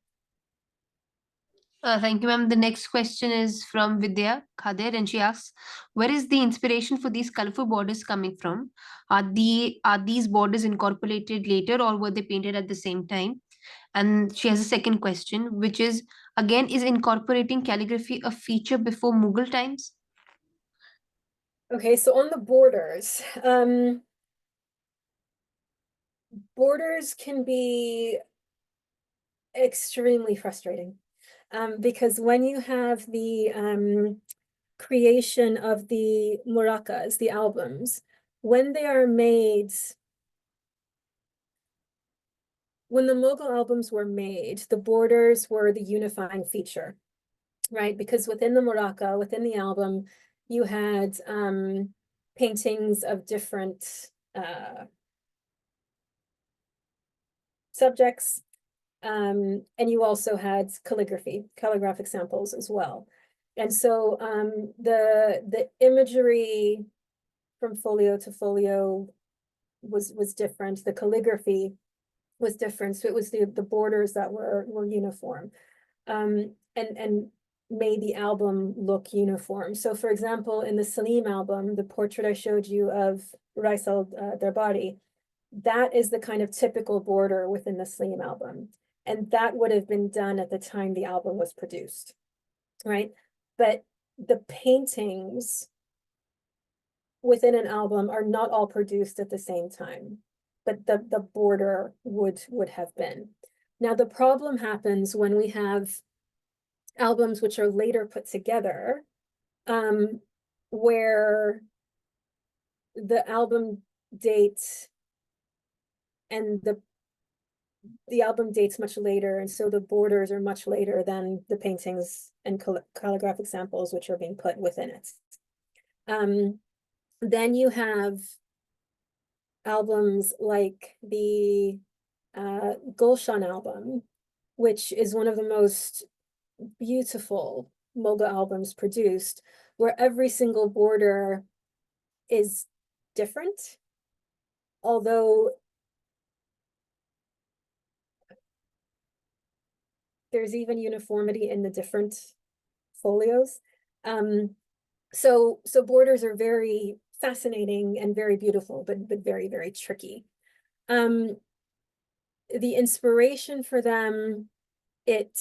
Thank you, ma'am. The next question is from Vidya Khader, and she asks, where is the inspiration for these colorful borders coming from? Are these borders incorporated later, or were they painted at the same time? And she has a second question, which is, again, is incorporating calligraphy a feature before Mughal times? Okay, so on the borders, borders can be extremely frustrating because when you have the creation of the murakas, the albums, when they are made, when the Mughal albums were made, the borders were the unifying feature, right? Because within the muraka, within the album, you had paintings of different subjects, and you also had calligraphic samples as well. And so the imagery from folio to folio was different. The calligraphy was different. So it was the borders that were uniform, and made the album look uniform. So for example, in the Salim album, the portrait I showed you of Rais al-Darbari, that is the kind of typical border within the Salim album. And that would have been done at the time the album was produced, right? But the paintings within an album are not all produced at the same time, but the border would have been. Now, the problem happens when we have albums which are later put together, where the album date and the album dates much later, and so the borders are much later than the paintings and calligraphic samples which are being put within it. Then you have albums like the Gulshan album, which is one of the most beautiful Mughal albums produced, where every single border is different, although there's even uniformity in the different folios. So borders are very fascinating and very beautiful, but very, very tricky. The inspiration for them, it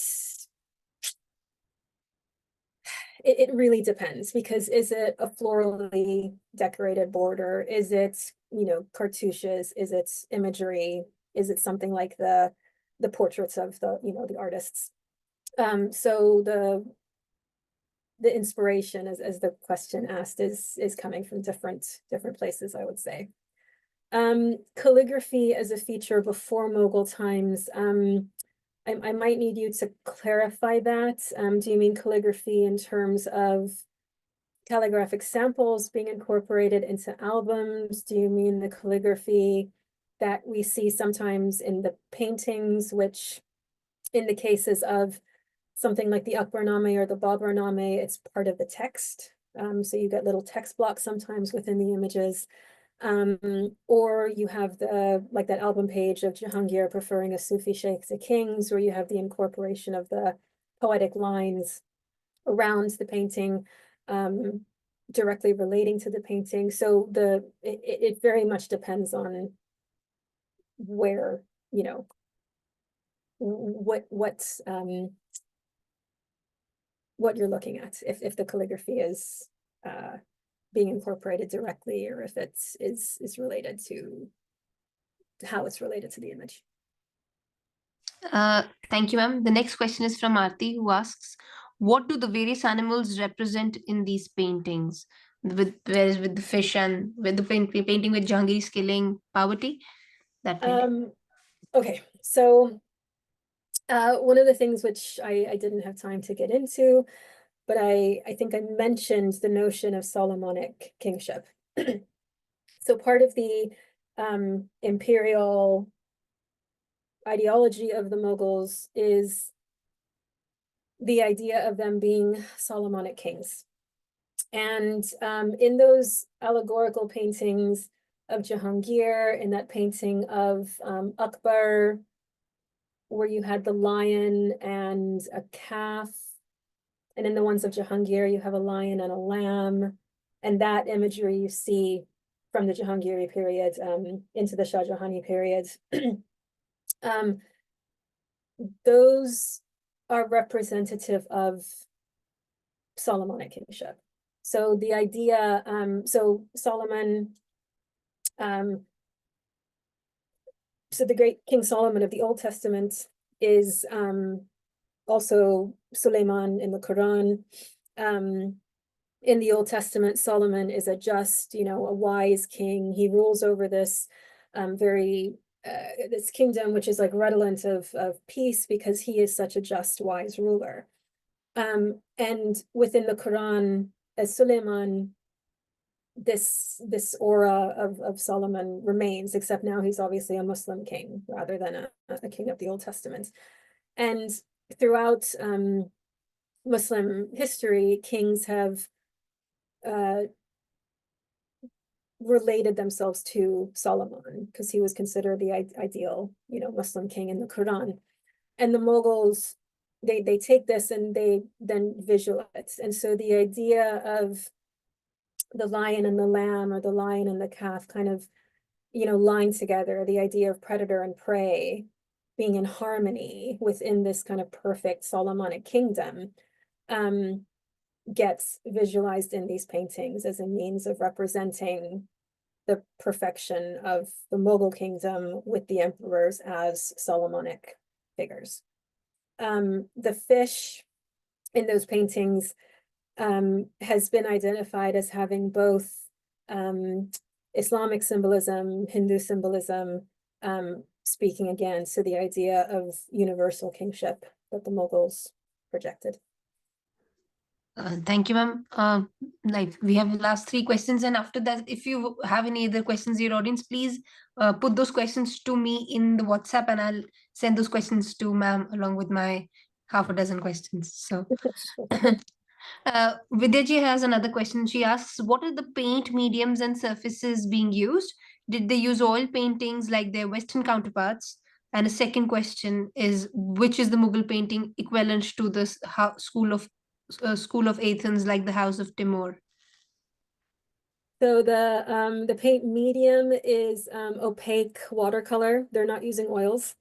really depends, because is it a florally decorated border? Is it, cartouches? Is it imagery? Is it something like the portraits of the artists? So the inspiration, as the question asked, is coming from different places, I would say. Calligraphy as a feature before Mughal times, I might need you to clarify that. Do you mean calligraphy in terms of calligraphic samples being incorporated into albums? Do you mean the calligraphy that we see sometimes in the paintings, which in the cases of something like the Akbarname or the Baburname, it's part of the text? So you get little text blocks sometimes within the images. Or you have like that album page of Jahangir preferring a Sufi Shaykh to kings, where you have the incorporation of the poetic lines around the painting, directly relating to the painting. So it very much depends on where, what you're looking at, if the calligraphy is being incorporated directly, or if it's is related to how it's related to the image. Thank you, ma'am. The next question is from Aarti, who asks, what do the various animals represent in these paintings? Whereas with the fish and with the painting with Jahangir's killing poverty, that painting. Okay, so one of the things which I didn't have time to get into, but I think I mentioned the notion of Solomonic kingship. So part of the imperial ideology of the Mughals is the idea of them being Solomonic kings. And in those allegorical paintings of Jahangir, in that painting of Akbar, where you had the lion and a calf, and in the ones of Jahangir, you have a lion and a lamb, and that imagery you see from the Jahangiri period into the Shah Jahani period. Those are representative of Solomonic kingship. So the idea, so Solomon, so the great King Solomon of the Old Testament is also Suleiman in the Quran. In the Old Testament, Solomon is a just, a wise king. He rules over this this kingdom, which is like redolent of peace, because he is such a just, wise ruler. And within the Quran, as Suleiman, this aura of Solomon remains, except now he's obviously a Muslim king rather than a king of the Old Testament. And throughout Muslim history, kings have related themselves to Solomon, because he was considered the ideal, Muslim king in the Quran. And the Mughals, they take this and they then visualize. And so the idea of the lion and the lamb, or the lion and the calf, kind of, lying together, the idea of predator and prey being in harmony within this kind of perfect Solomonic kingdom, gets visualized in these paintings as a means of representing the perfection of the Mughal kingdom, with the emperors as Solomonic figures. The fish in those paintings has been identified as having both Islamic symbolism, Hindu symbolism, speaking again to the idea of universal kingship that the Mughals projected. Thank you, ma'am. Like, we have the last 3 questions, and after that, if you have any other questions, your audience, please put those questions to me in the WhatsApp, and I'll send those questions to ma'am along with my half a dozen questions. So Vidyaji has another question. She asks, what are the paint mediums and surfaces being used? Did they use oil paintings like their Western counterparts? And a second question is, which is the Mughal painting equivalent to the school of Athens, like the House of Timur? So the paint medium is opaque watercolor. They're not using oils.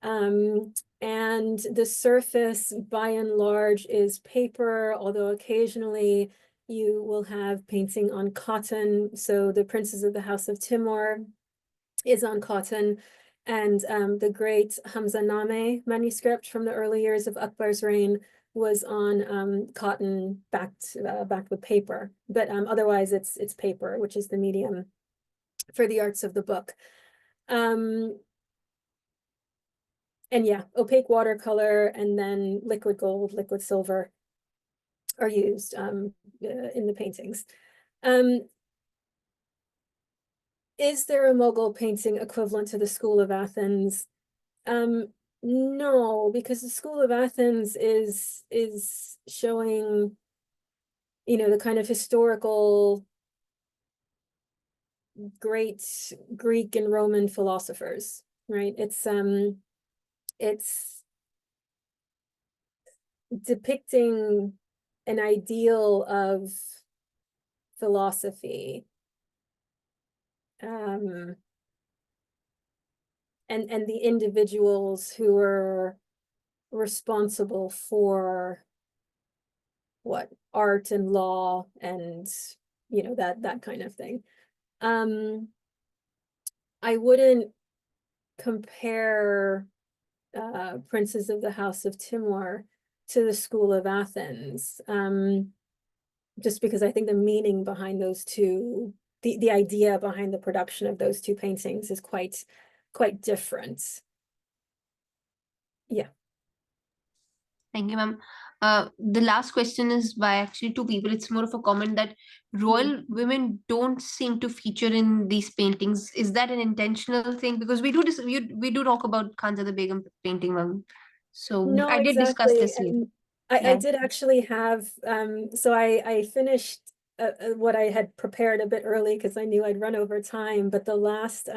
And the surface, by and large, is paper, although occasionally you will have painting on cotton. So the Princes of the House of Timur is on cotton. And the great Hamzaname manuscript from the early years of Akbar's reign was on cotton backed with paper. But otherwise it's paper, which is the medium for the arts of the book. And yeah, opaque watercolor and then liquid gold, liquid silver are used in the paintings. Is there a Mughal painting equivalent to the School of Athens? No, because the School of Athens is showing you know, the kind of historical great Greek and Roman philosophers, right? It's depicting an ideal of philosophy, and the individuals who are responsible for what art and law and, you know, that kind of thing. I wouldn't compare princes of the House of Timur to the School of Athens, just because I think the meaning behind those two, the idea behind the production of those two paintings is quite different. Yeah. Thank you, ma'am. The last question is by actually two people. It's more of a comment that royal women don't seem to feature in these paintings. Is that an intentional thing? Because we do talk about Khanzada Begum painting, ma'am. So No, I did discuss exactly. this with. And I did actually have, so I finished what I had prepared a bit early because I knew I'd run over time, but the last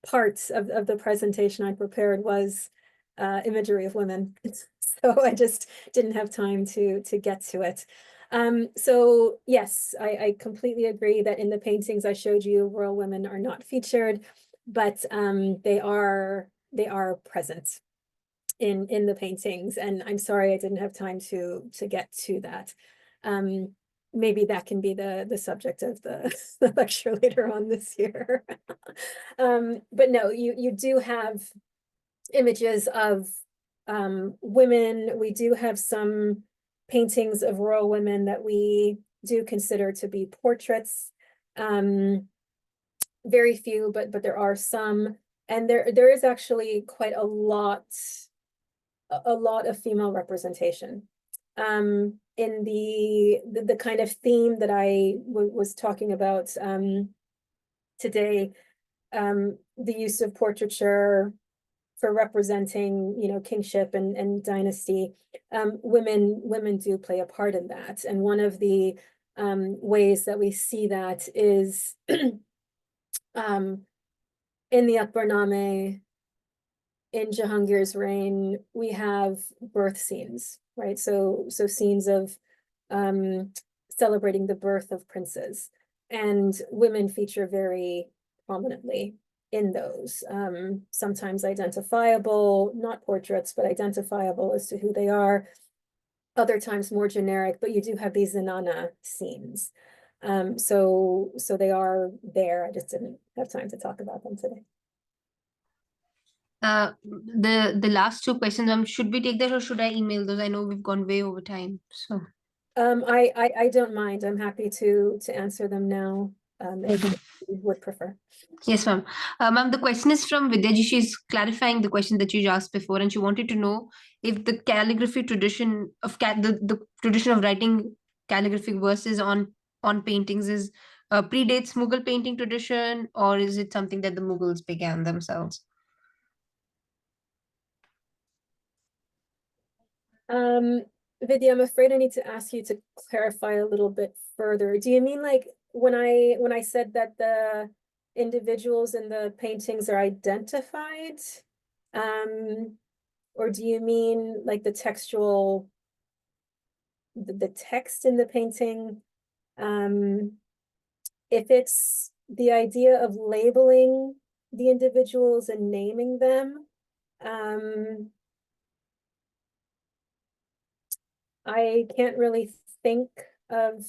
part of the presentation I prepared was imagery of women. So I just didn't have time to get to it. So yes, I completely agree that in the paintings I showed you, royal women are not featured, but they are present in the paintings, and I'm sorry I didn't have time to get to that. Maybe that can be the subject of the lecture later on this year. But no, you do have images of women. We do have some paintings of royal women that we do consider to be portraits. Very few, but there are some, and there is actually quite a lot of female representation. In the kind of theme that I was talking about today, the use of portraiture for representing, you know, kingship and dynasty, women do play a part in that. And one of the ways that we see that is in the Akbarname, in Jahangir's reign, we have birth scenes, right? So scenes of celebrating the birth of princes, and women feature very prominently in those. Sometimes identifiable, not portraits, but identifiable as to who they are. Other times more generic, but you do have these zenana scenes. So they are there. I just didn't have time to talk about them today. The last two questions, should we take that or should I email those? I know we've gone way over time. So I don't mind. I'm happy to answer them now, if you would prefer. yes, ma'am. Ma'am, the question is from Vidyaji. She's clarifying the question that you asked before, and she wanted to know if the calligraphy tradition of the tradition of writing calligraphic verses on paintings is predates Mughal painting tradition, or is it something that the Mughals began themselves? Vidya, I'm afraid I need to ask you to clarify a little bit further. Do you mean like when I said that the individuals in the paintings are identified? Or do you mean like the textual, the text in the painting? If it's the idea of labeling the individuals and naming them, I can't really think of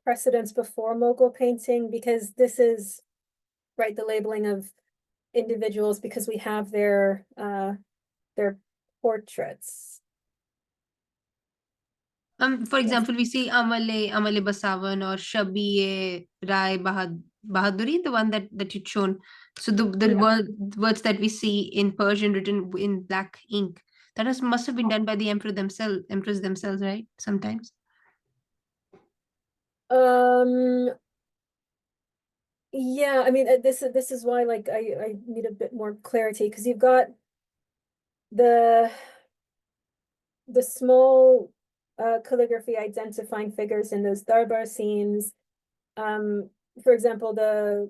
precedents before Mughal painting, because this is, right, the labeling of individuals because we have their portraits. For example, we see Amale Basavan or Shabi Rai Bahaduri, the one that you'd shown. So the Yeah. words that we see in Persian written in black ink, that must have been done by the emperors themselves, right? Sometimes. Yeah, I mean, this is why, like, I need a bit more clarity, because you've got the small calligraphy identifying figures in those darbar scenes. For example, the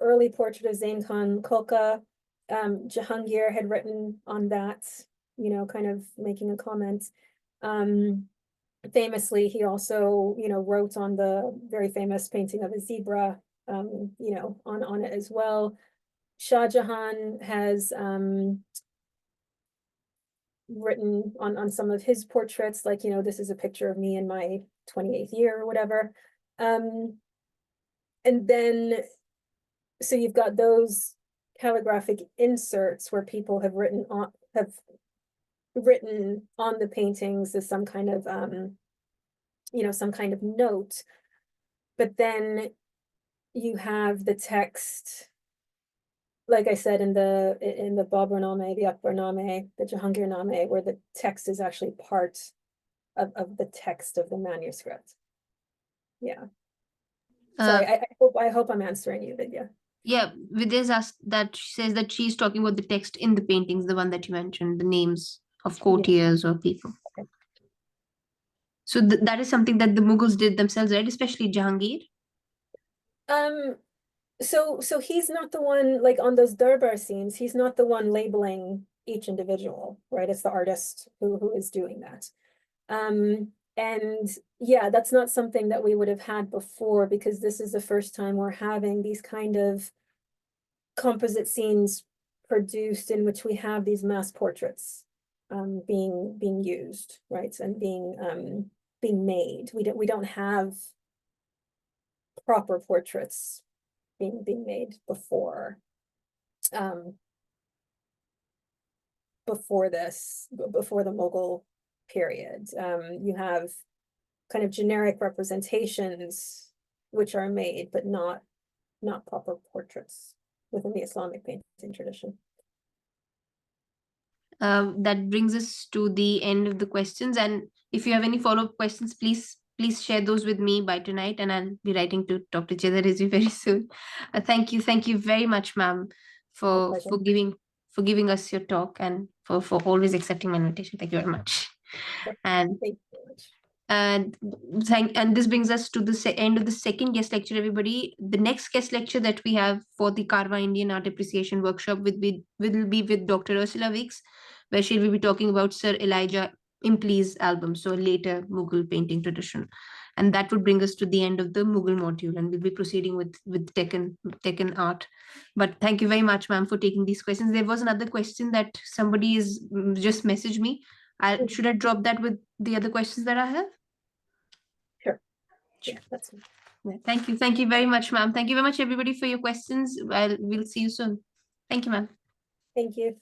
early portrait of Zain Khan Kolka, Jahangir had written on that, you know, kind of making a comment. Famously, he also, you know, wrote on the very famous painting of a zebra, you know, on it as well. Shah Jahan has written on some of his portraits, like, you know, this is a picture of me in my 28th year or whatever. And then, so you've got those calligraphic inserts where people have written on the paintings as some kind of, you know, some kind of note. But then you have the text, like I said, in the Baburname, the Akbarname, the Jahangirname, where the text is actually part of the text of the manuscript. Yeah. Sorry, I hope I'm answering you, Vidya. Yeah, Vidya's asked that, she says that she's talking about the text in the paintings, the one that you mentioned, the names of courtiers or people. Okay. So that is something that the Mughals did themselves, right? Especially Jahangir. So he's not the one, like on those darbar scenes, he's not the one labeling each individual, right? It's the artist who is doing that. And yeah, that's not something that we would have had before, because this is the first time we're having these kind of composite scenes produced in which we have these mass portraits being used, right? And being made. We don't have proper portraits being made before before the Mughal period. You have kind of generic representations which are made, but not proper portraits within the Islamic painting tradition. That brings us to the end of the questions, and if you have any follow-up questions, please share those with me by tonight, and I'll be writing to Dr. Chida-Razvi very soon. Thank you very much, ma'am, for giving us your talk, and for always accepting my invitation. Thank you very much. And thank you very much. And this brings us to the end of the second guest lecture, everybody. The next guest lecture that we have for the Karwaan Indian Art Appreciation Workshop will be with Dr. Ursula Weeks, where she will be talking about Sir Elijah Imley's album, so a later Mughal painting tradition. And that would bring us to the end of the Mughal module, and we'll be proceeding with Deccan art. But thank you very much, ma'am, for taking these questions. There was another question that somebody is just messaged me. Should I drop that with the other questions that I have? Sure. Yeah, that's fine. Yeah, thank you very much, ma'am. Thank you very much, everybody, for your questions. We'll see you soon. Thank you, ma'am. Thank you.